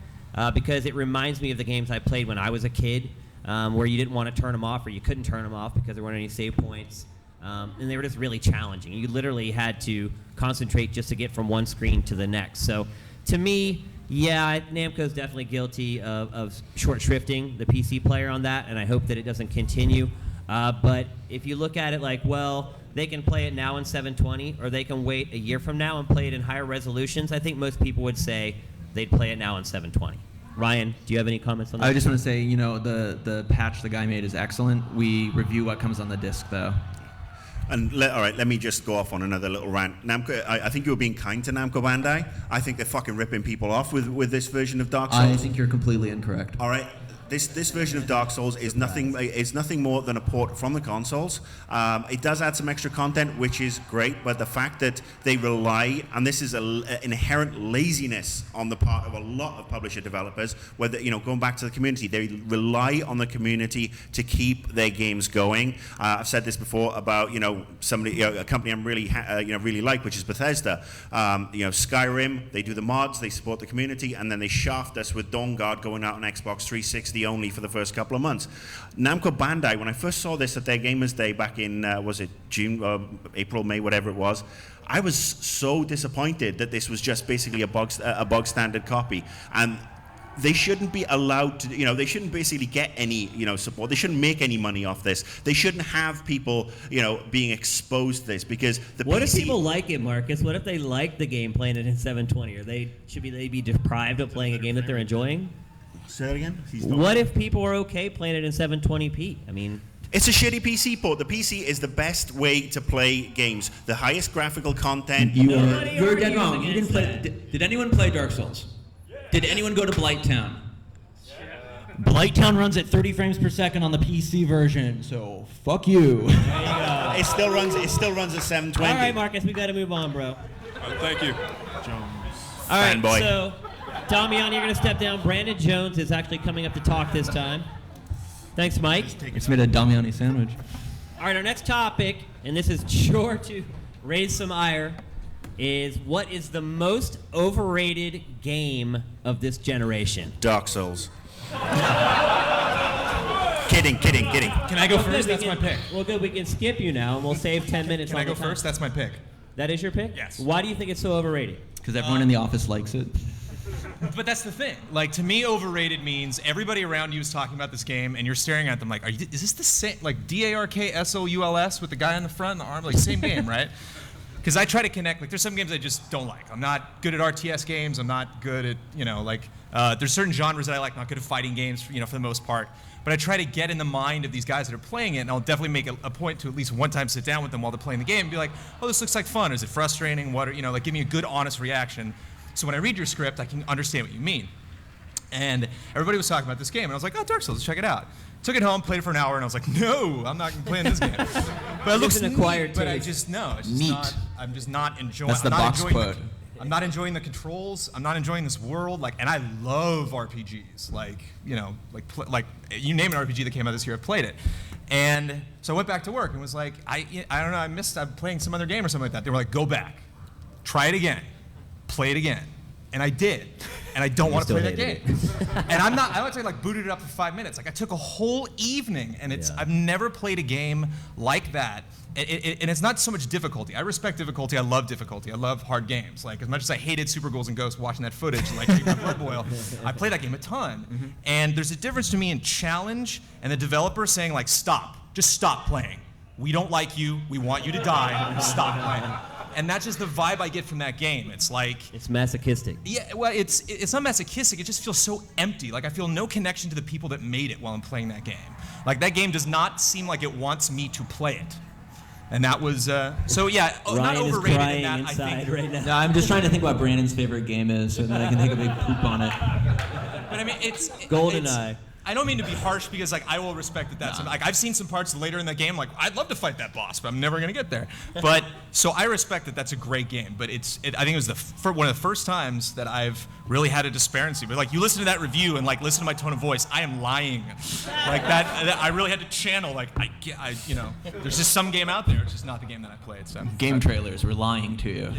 because it reminds me of the games I played when I was a kid, where you didn't want to turn them off, or you couldn't turn them off because there weren't any save points. And they were just really challenging. You literally had to concentrate just to get from one screen to the next. So to me, yeah, Namco's definitely guilty of short shrifting the PC player on that, and I hope that it doesn't continue. But if you look at it like, well, they can play it now in 720, or they can wait a year from now and play it in higher resolutions, I think most people would say they'd play it now in 720. Ryan, do you have any comments on that? I just want to say, the patch the guy made is excellent. We review what comes on the disc, though. And all right, let me just go off on another little rant. Namco, I think you're being kind to Namco Bandai. I think they're fucking ripping people off with this version of Dark Souls. I think you're completely incorrect. All right. This version of Dark Souls is nothing more than a port from the consoles. It does add some extra content, which is great, but the fact that they rely, and this is an inherent laziness on the part of a lot of publisher developers, whether going back to the community, they rely on the community to keep their games going. I've said this before about somebody, a company I'm really really like, which is Bethesda. Skyrim, they do the mods, they support the community, and then they shaft us with Dawn Guard going out on Xbox 360 only for the first couple of months. Namco Bandai, when I first saw this at their Gamers Day back in, was it June, April, May, whatever it was, I was so disappointed that this was just basically a bog standard copy. And they shouldn't be allowed to, they shouldn't basically get any, support. They shouldn't make any money off this. They shouldn't have people, being exposed to this, because What if people like it, Marcus? What if they like the game playing it in 720? Should they be deprived of playing a game that they're enjoying? Say that again? What if people are okay playing it in 720p? I mean, it's a shitty PC port. The PC is the best way to play games. The highest graphical content. You're dead wrong. You didn't play. Did anyone play Dark Souls? Did anyone go to Blighttown? Blighttown runs at 30 frames per second on the PC version, so fuck you. There you go. It still runs at 720. All right, Marcus, we got to move on, bro. Thank you. All right, Fanboy. so Damian, you're going to step down. Brandon Jones is actually coming up to talk this time. Thanks, Mike. It's made a Damiani sandwich. All right, our next topic, and this is sure to raise some ire, is what is the most overrated game of this generation? Dark Souls. Kidding. Can I go first? That's my pick. Well, good. We can skip you now, and we'll save 10 minutes Can on I go the time. first? That's my pick. That is your pick? Yes. Why do you think it's so overrated? Because everyone in the office likes it. But that's the thing. Like, to me, overrated means everybody around you is talking about this game, and you're staring at them like, is this the same? Like, DARKSOULS with the guy on the front and the arm? Like, same game, right? Because I try to connect. Like, there's some games I just don't like. I'm not good at RTS games. I'm not good at, There's certain genres that I like, not good at fighting games, for the most part. But I try to get in the mind of these guys that are playing it, and I'll definitely make a point to at least one time sit down with them while they're playing the game and be like, oh, this looks like fun. Is it frustrating? Like give me a good, honest reaction. So when I read your script, I can understand what you mean. And everybody was talking about this game, and I was like, oh, Dark Souls, let's check it out. Took it home, played it for an hour, and I was like, no, I'm not playing this game. But it looks an acquired neat, but I taste. just, no, it's just Neat. not, I'm just not enjoying That's the I'm not box enjoying quote. I'm not enjoying the controls. I'm not enjoying this world. And I love RPGs. Like you name an RPG that came out this year, I've played it. And so I went back to work and was like, I don't know, I'm playing some other game or something like that. They were like, go back, try it again, play it again. And I did. And I don't want to play that game. And I actually booted it up for 5 minutes. I took a whole evening, and I've never played a game like that. And it's not so much difficulty. I respect difficulty. I love difficulty. I love hard games. As much as I hated Super Ghouls and Ghosts watching that footage and making my blood boil, I play that game a ton. Mm-hmm. And there's a difference to me in challenge and the developer saying stop, just stop playing. We don't like you. We want you to die. Stop playing. And that's just the vibe I get from that game. It's it's masochistic. Yeah, well, it's not masochistic. It just feels so empty. I feel no connection to the people that made it while I'm playing that game. That game does not seem like it wants me to play it. And that was so yeah. Ryan not overrated is crying in that, inside I think. right now. No, I'm just trying to think what Brandon's favorite game is, so that I can take a big poop on it. But I mean, GoldenEye. I don't mean to be harsh because I will respect that that's I've seen some parts later in the game I'd love to fight that boss, but I'm never gonna get there. But so I respect that that's a great game. But I think it was one of the first times that I've really had a disparity. But you listen to that review and listen to my tone of voice, I am lying. That I really had to channel there's just some game out there. It's just not the game that I played. So GameTrailers, we're lying to you.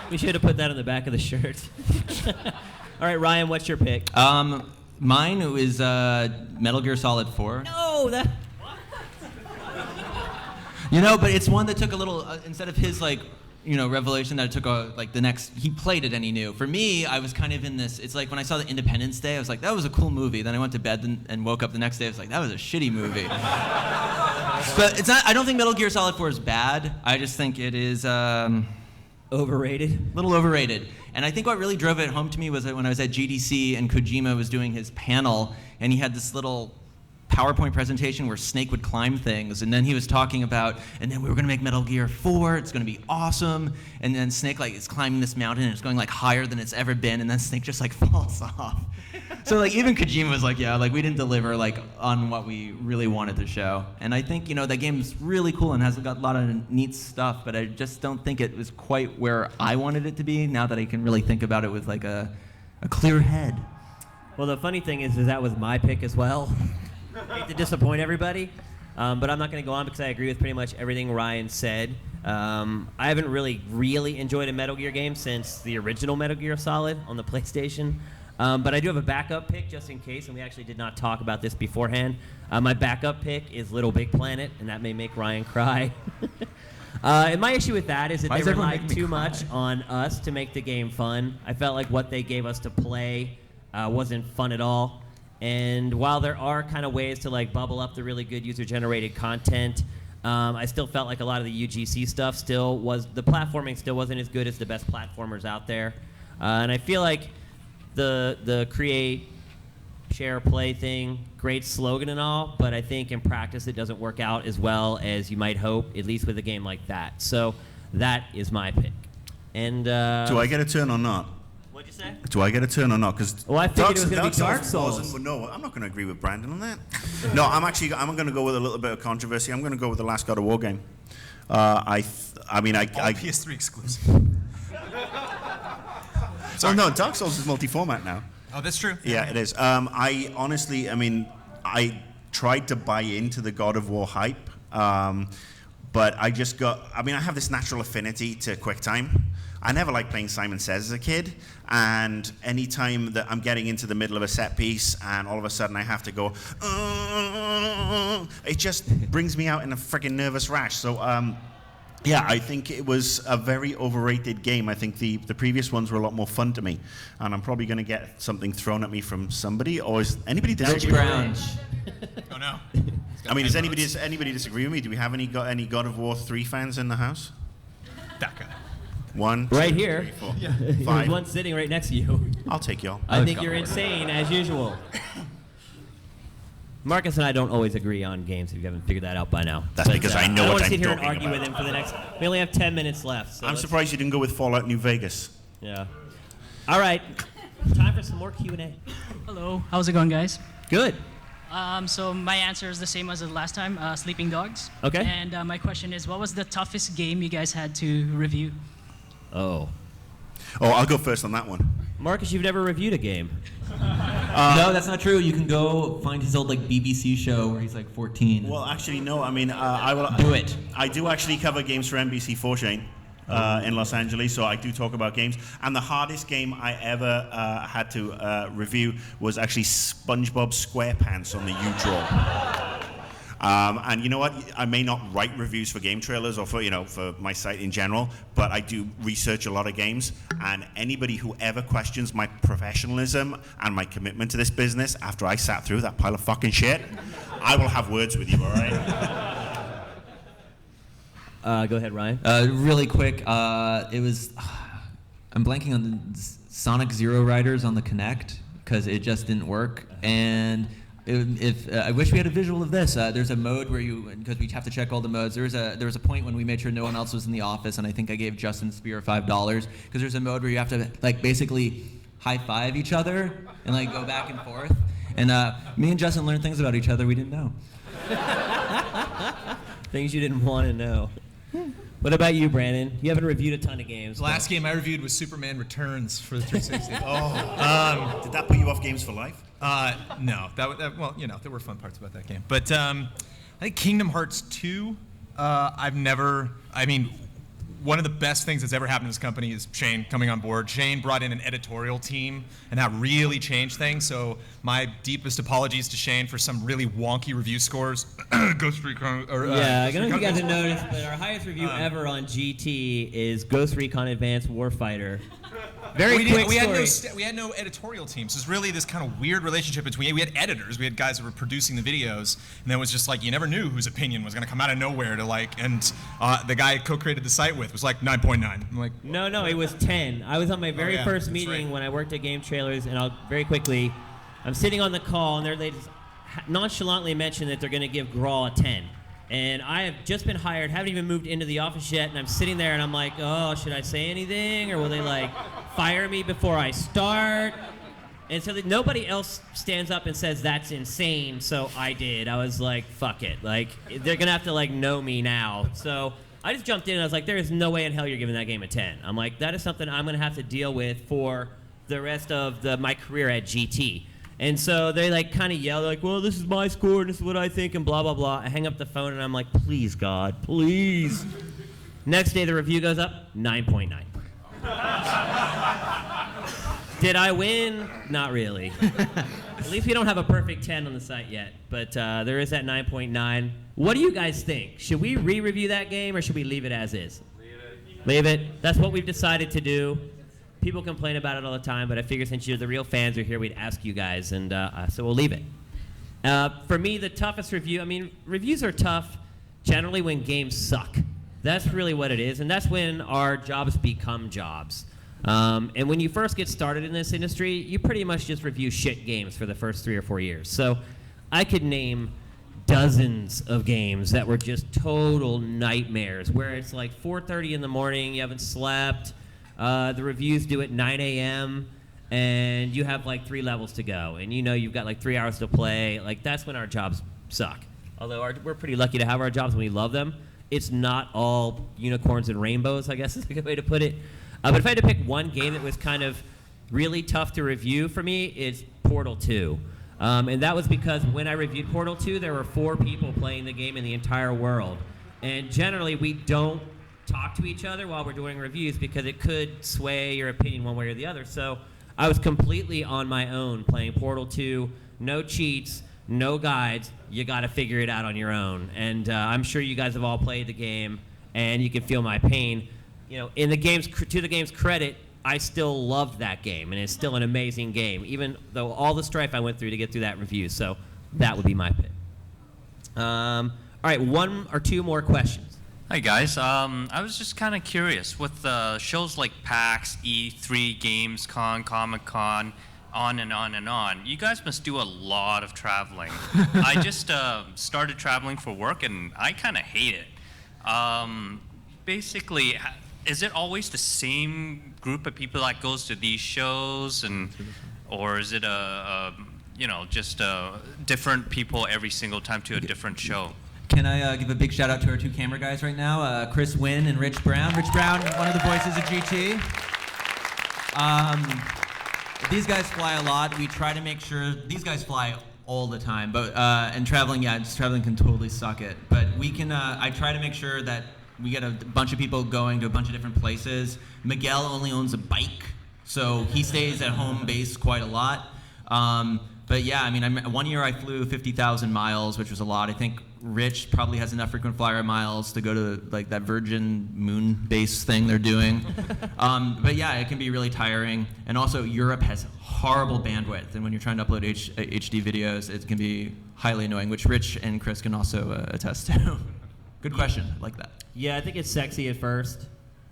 We should have put that on the back of the shirt. All right, Ryan, what's your pick? Mine is Metal Gear Solid 4. No, that. But it's one that took a little instead of his revelation that it took the next. He played it and he knew. For me, I was kind of in this. It's like when I saw the Independence Day, I was like, that was a cool movie. Then I went to bed and woke up the next day. I was like, that was a shitty movie. But it's not. I don't think Metal Gear Solid 4 is bad. I just think it is. Overrated? A little overrated. And I think what really drove it home to me was that when I was at GDC and Kojima was doing his panel, and he had this little PowerPoint presentation where Snake would climb things, and then he was talking about, and then we were going to make Metal Gear 4, it's going to be awesome, and then Snake is climbing this mountain, and it's going higher than it's ever been, and then Snake just falls off. So even Kojima was we didn't deliver on what we really wanted to show. And I think that game's really cool and has got a lot of neat stuff, but I just don't think it was quite where I wanted it to be. Now that I can really think about it with a clear head. Well, the funny thing is that was my pick as well. I hate to disappoint everybody, but I'm not going to go on because I agree with pretty much everything Ryan said. I haven't really enjoyed a Metal Gear game since the original Metal Gear Solid on the PlayStation. But I do have a backup pick just in case, and we actually did not talk about this beforehand. My backup pick is Little Big Planet, and that may make Ryan cry. And my issue with that is that they relied too much on us to make the game fun. I felt like what they gave us to play wasn't fun at all. And while there are kind of ways to bubble up the really good user-generated content, I still felt like a lot of the UGC stuff the platforming still wasn't as good as the best platformers out there. And I feel like the create, share, play thing, great slogan and all, but I think in practice it doesn't work out as well as you might hope, at least with a game like that. So that is my pick. And do I get a turn or not? What'd you say? Do I get a turn or not? Because I figured it was going to be Dark Souls. No, I'm not going to agree with Brandon on that. No, I'm going to go with a little bit of controversy. I'm going to go with the last God of War game. All PS3 exclusive. Oh no, Dark Souls is multi-format now. Oh, that's true. Yeah, it is. I honestly, I tried to buy into the God of War hype, but I have this natural affinity to QuickTime. I never liked playing Simon Says as a kid, and any time that I'm getting into the middle of a set piece and all of a sudden I have to go, it just brings me out in a freaking nervous rash. So, yeah, I think it was a very overrated game. I think the previous ones were a lot more fun to me, and I'm probably going to get something thrown at me from somebody. Or is anybody disagree? Brown. Oh no. Does anybody disagree with me? Do we have any God of War 3 fans in the house? That guy. 1, Right 2, here. 3, 4, There's 5. one sitting right next to you. I'll take y'all. I think you're insane, as usual. Marcus and I don't always agree on games, if you haven't figured that out by now. That's because I know I don't what want to I'm sit here and talking argue about. with him for the next... We only have 10 minutes left. So I'm surprised you didn't go with Fallout New Vegas. Yeah. All right. Time for some more Q&A. Hello, how's it going, guys? Good. So my answer is the same as the last time, Sleeping Dogs. Okay. And my question is, what was the toughest game you guys had to review? Oh, I'll go first on that one. Marcus, you've never reviewed a game. No, that's not true. You can go find his old like BBC show where he's like 14. Well, actually, no. I mean, I will do it. I do actually cover games for NBC4, Shane, in Los Angeles, so I do talk about games. And the hardest game I ever had to review was actually SpongeBob SquarePants on the U-Draw. And you know what? I may not write reviews for GameTrailers or for my site in general, but I do research a lot of games. And anybody who ever questions my professionalism and my commitment to this business after I sat through that pile of fucking shit, I will have words with you. All right? Go ahead, Ryan. Really quick, it was. I'm blanking on the Sonic Zero Riders on the Kinect because it just didn't work. And I wish we had a visual of this. There's a mode where because we have to check all the modes. There was a point when we made sure no one else was in the office, and I think I gave Justin Spear $5 because there's a mode where you have to like basically high five each other and like go back and forth. And me and Justin learned things about each other we didn't know. Things you didn't want to know. What about you, Brandon? You haven't reviewed a ton of games. The last game I reviewed was Superman Returns for the 360. Did that put you off Games for Life? No. Well, there were fun parts about that game. But I think Kingdom Hearts 2, one of the best things that's ever happened to this company is Shane coming on board. Shane brought in an editorial team, and that really changed things. So my deepest apologies to Shane for some really wonky review scores. Ghost Recon. I don't know if you guys have noticed, but our highest review ever on GT is Ghost Recon Advanced Warfighter. Very quick story. We had no editorial teams. So it was really this kind of weird relationship between. We had editors. We had guys that were producing the videos, and then it was just like you never knew whose opinion was going to come out of nowhere to like. And the guy I co-created the site with was like 9.9. I'm like, No, it was 10. I was on my very first that's meeting right. when I worked at GameTrailers, and I'll very quickly, I'm sitting on the call, and they just nonchalantly mentioned that they're going to give Grawl a 10. And I have just been hired, haven't even moved into the office yet, and I'm sitting there and I'm like, oh, should I say anything? Or will they like fire me before I start? And so nobody else stands up and says that's insane, so I did. I was like, fuck it. Like, they're gonna have to like know me now. So I just jumped in and I was like, there is no way in hell you're giving that game a 10. I'm like, that is something I'm gonna have to deal with for the rest of my career at GT. And so they like kind of yell like, well, this is my score and this is what I think and blah, blah, blah. I hang up the phone and I'm like, please, God, please. Next day the review goes up, 9.9. Did I win? Not really. At least we don't have a perfect 10 on the site yet, but there is that 9.9. What do you guys think? Should we re-review that game or should we leave it as is? Leave it. That's what we've decided to do. People complain about it all the time, but I figure since you're the real fans are here, we'd ask you guys, and so we'll leave it. For me, the toughest review, reviews are tough generally when games suck. That's really what it is, and that's when our jobs become jobs. And when you first get started in this industry, you pretty much just review shit games for the first 3 or 4 years. So I could name dozens of games that were just total nightmares, where it's like 4:30 in the morning, you haven't slept, the reviews due at 9 a.m., and you have like 3 levels to go, and you've got like 3 hours to play. Like, that's when our jobs suck. Although we're pretty lucky to have our jobs and we love them. It's not all unicorns and rainbows, I guess is a good way to put it. But if I had to pick one game that was kind of really tough to review for me, it's Portal 2. And that was because when I reviewed Portal 2, there were 4 people playing the game in the entire world. And generally, we don't talk to each other while we're doing reviews because it could sway your opinion one way or the other. So I was completely on my own playing Portal 2, no cheats, no guides. You got to figure it out on your own. And I'm sure you guys have all played the game, and you can feel my pain. In the game's to the game's credit, I still loved that game, and it's still an amazing game, even though all the strife I went through to get through that review. So that would be my pick. All right, 1 or 2 more questions. Hi guys, I was just kind of curious with shows like PAX, E3, Gamescom, Comic-Con, on and on and on. You guys must do a lot of traveling. I just started traveling for work and I kind of hate it. Basically, is it always the same group of people that goes to these shows, or is it just different people every single time to a different show? Can I give a big shout out to our two camera guys right now, Chris Wynn and Rich Brown. Rich Brown, one of the voices of GT. These guys fly a lot. We try to make sure, these guys fly all the time, but and traveling, traveling can totally suck it. But we can, I try to make sure that we get a bunch of people going to a bunch of different places. Miguel only owns a bike, so he stays at home base quite a lot. But yeah, I mean, one year I flew 50,000 miles, which was a lot. I think Rich probably has enough frequent flyer miles to go to like that Virgin Moon base thing they're doing. But yeah, it can be really tiring. And also Europe has horrible bandwidth. And when you're trying to upload HD videos, it can be highly annoying, which Rich and Chris can also attest to. Good question, I like that. Yeah, I think it's sexy at first.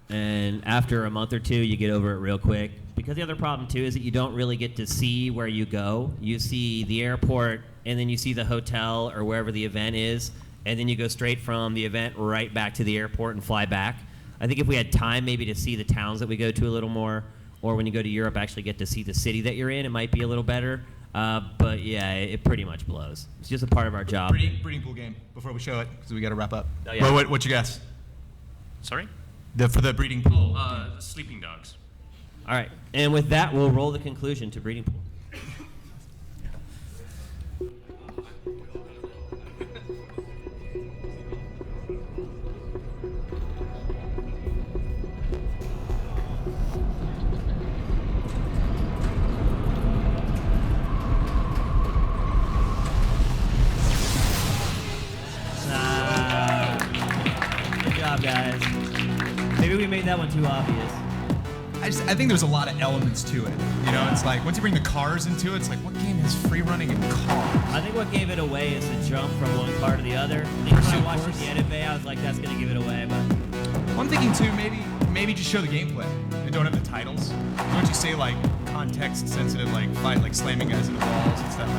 And after a month or two, you get over it real quick. Because the other problem, too, is that you don't really get to see where you go. You see the airport, and then you see the hotel or wherever the event is, and then you go straight from the event right back to the airport and fly back. I think if we had time maybe to see the towns that we go to a little more, or when you go to Europe, actually get to see the city that you're in, it might be a little better. But yeah, it pretty much blows. It's just a part of our job. Breeding pool game before we show it, because we got to wrap up. Oh, yeah. What you guess? Sorry? For the breeding pool. Sleeping dogs. All right, and with that, we'll roll the conclusion to breeding pool. Good job, guys. Maybe we made that one too obvious. I think there's a lot of elements to it. You know, it's like once you bring the cars into it, it's like what game is free running in cars? I think what gave it away is the jump from one car to the other. I think when I watched the edit bay, I was like, that's gonna give it away. But I'm thinking too, maybe just show the gameplay and don't have the titles. Don't you say like context sensitive, like fight, like slamming guys into walls and stuff?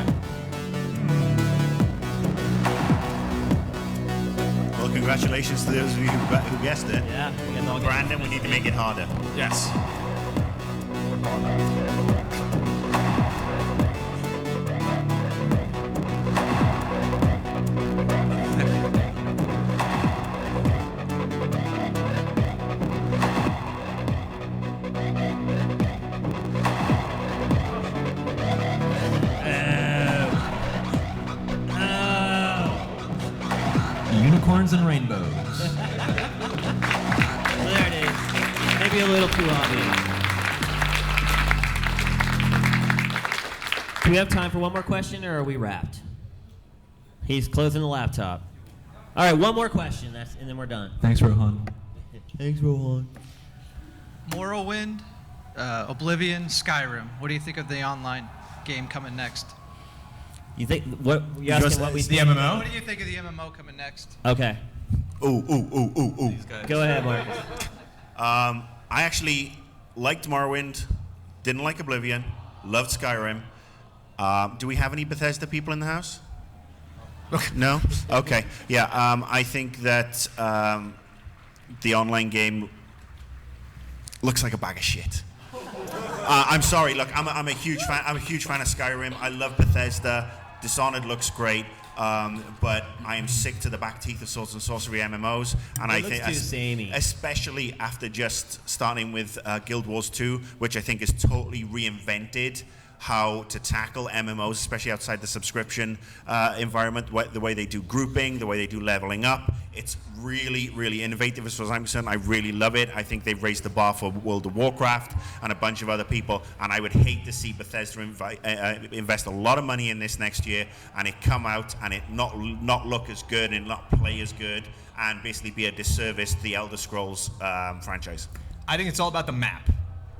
Well, congratulations to those of you who guessed it. Yeah. Brandon, we need to make it harder. Yes. Unicorns and rainbows. There it is. Maybe a little too obvious. Do we have time for one more question, or are we wrapped? He's closing the laptop. All right, one more question, and then we're done. Thanks, Rohan. Thanks, Rohan. Morrowind, Oblivion, Skyrim. What do you think of the online game coming next? You think what? You asking what we the think? MMO? What do you think of the MMO coming next? Okay. Ooh. Go ahead, Marcus. I actually liked Morrowind, didn't like Oblivion, loved Skyrim. Do we have any Bethesda people in the house? No? Okay. Yeah, I think that the online game looks like a bag of shit. I'm sorry. Look, I'm a huge fan. I'm a huge fan of Skyrim. I love Bethesda. Dishonored looks great, but I am sick to the back teeth of Swords and Sorcery MMOs, and I think, especially after just starting with Guild Wars 2, which I think is totally reinvented how to tackle MMOs, especially outside the subscription environment, the way they do grouping, the way they do leveling up. It's really, really innovative as far as I'm concerned. I really love it. I think they've raised the bar for World of Warcraft and a bunch of other people, and I would hate to see Bethesda invest a lot of money in this next year and it come out and it not look as good and not play as good and basically be a disservice to the Elder Scrolls franchise. I think it's all about the map.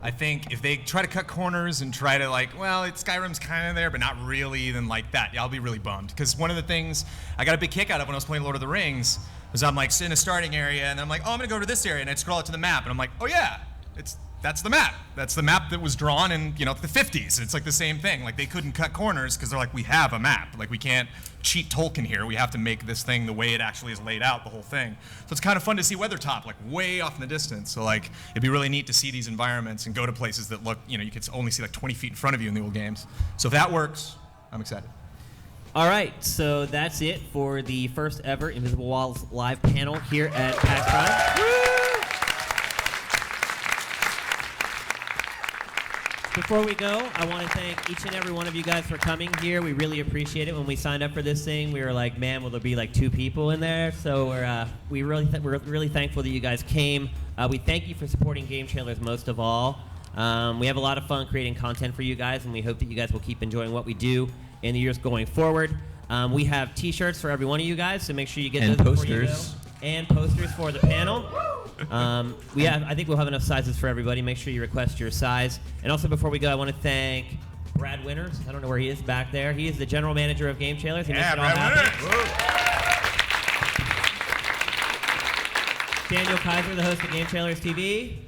I think if they try to cut corners and try to Skyrim's kind of there, but not really, then like that, yeah, I'll be really bummed. Because one of the things I got a big kick out of when I was playing Lord of the Rings Because I'm like sitting in a starting area, and I'm like, oh, I'm gonna go to this area, and I scroll out to the map, and I'm like, oh yeah, that's the map. That's the map that was drawn in the 50s. It's like the same thing. Like they couldn't cut corners because they're like, we have a map. Like we can't cheat Tolkien here. We have to make this thing the way it actually is laid out, the whole thing. So it's kind of fun to see Weathertop like way off in the distance. So like it'd be really neat to see these environments and go to places that look, you could only see like 20 feet in front of you in the old games. So if that works, I'm excited. All right, so that's it for the first ever Invisible Walls live panel here at PAX Prime. Before we go, I want to thank each and every one of you guys for coming here. We really appreciate it. When we signed up for this thing, we were like, man, will there be like 2 people in there? So we're really thankful that you guys came. We thank you for supporting GameTrailers most of all. We have a lot of fun creating content for you guys, and we hope that you guys will keep enjoying what we do in the years going forward. We have T-shirts for every one of you guys, so make sure you get And those before you go. posters. And posters for the panel. I think we'll have enough sizes for everybody. Make sure you request your size. And also before we go, I want to thank Brad Winters. I don't know where he is back there. He is the general manager of GameTrailers. He makes it all happen. Daniel Kaiser, the host of GameTrailers TV.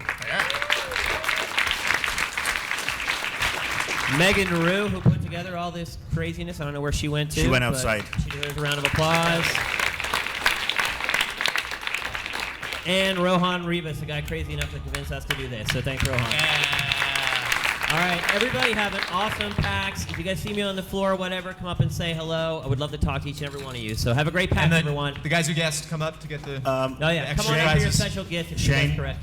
Megan Rue, who put together all this craziness. I don't know where she went to. She went but outside. She deserves a round of applause. And Rohan Rivas, the guy crazy enough to convince us to do this. So thanks, Rohan. All right, everybody have an awesome PAX. If you guys see me on the floor or whatever, come up and say hello. I would love to talk to each and every one of you. So have a great PAX, And then everyone. the guys who guessed come up to get the Oh yeah, come on up for your special gift if you Shane? guess correct.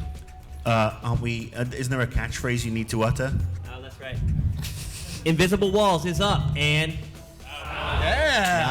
Aren't we? Isn't there a catchphrase you need to utter? Oh, that's right. Invisible Walls is up, and... Yeah.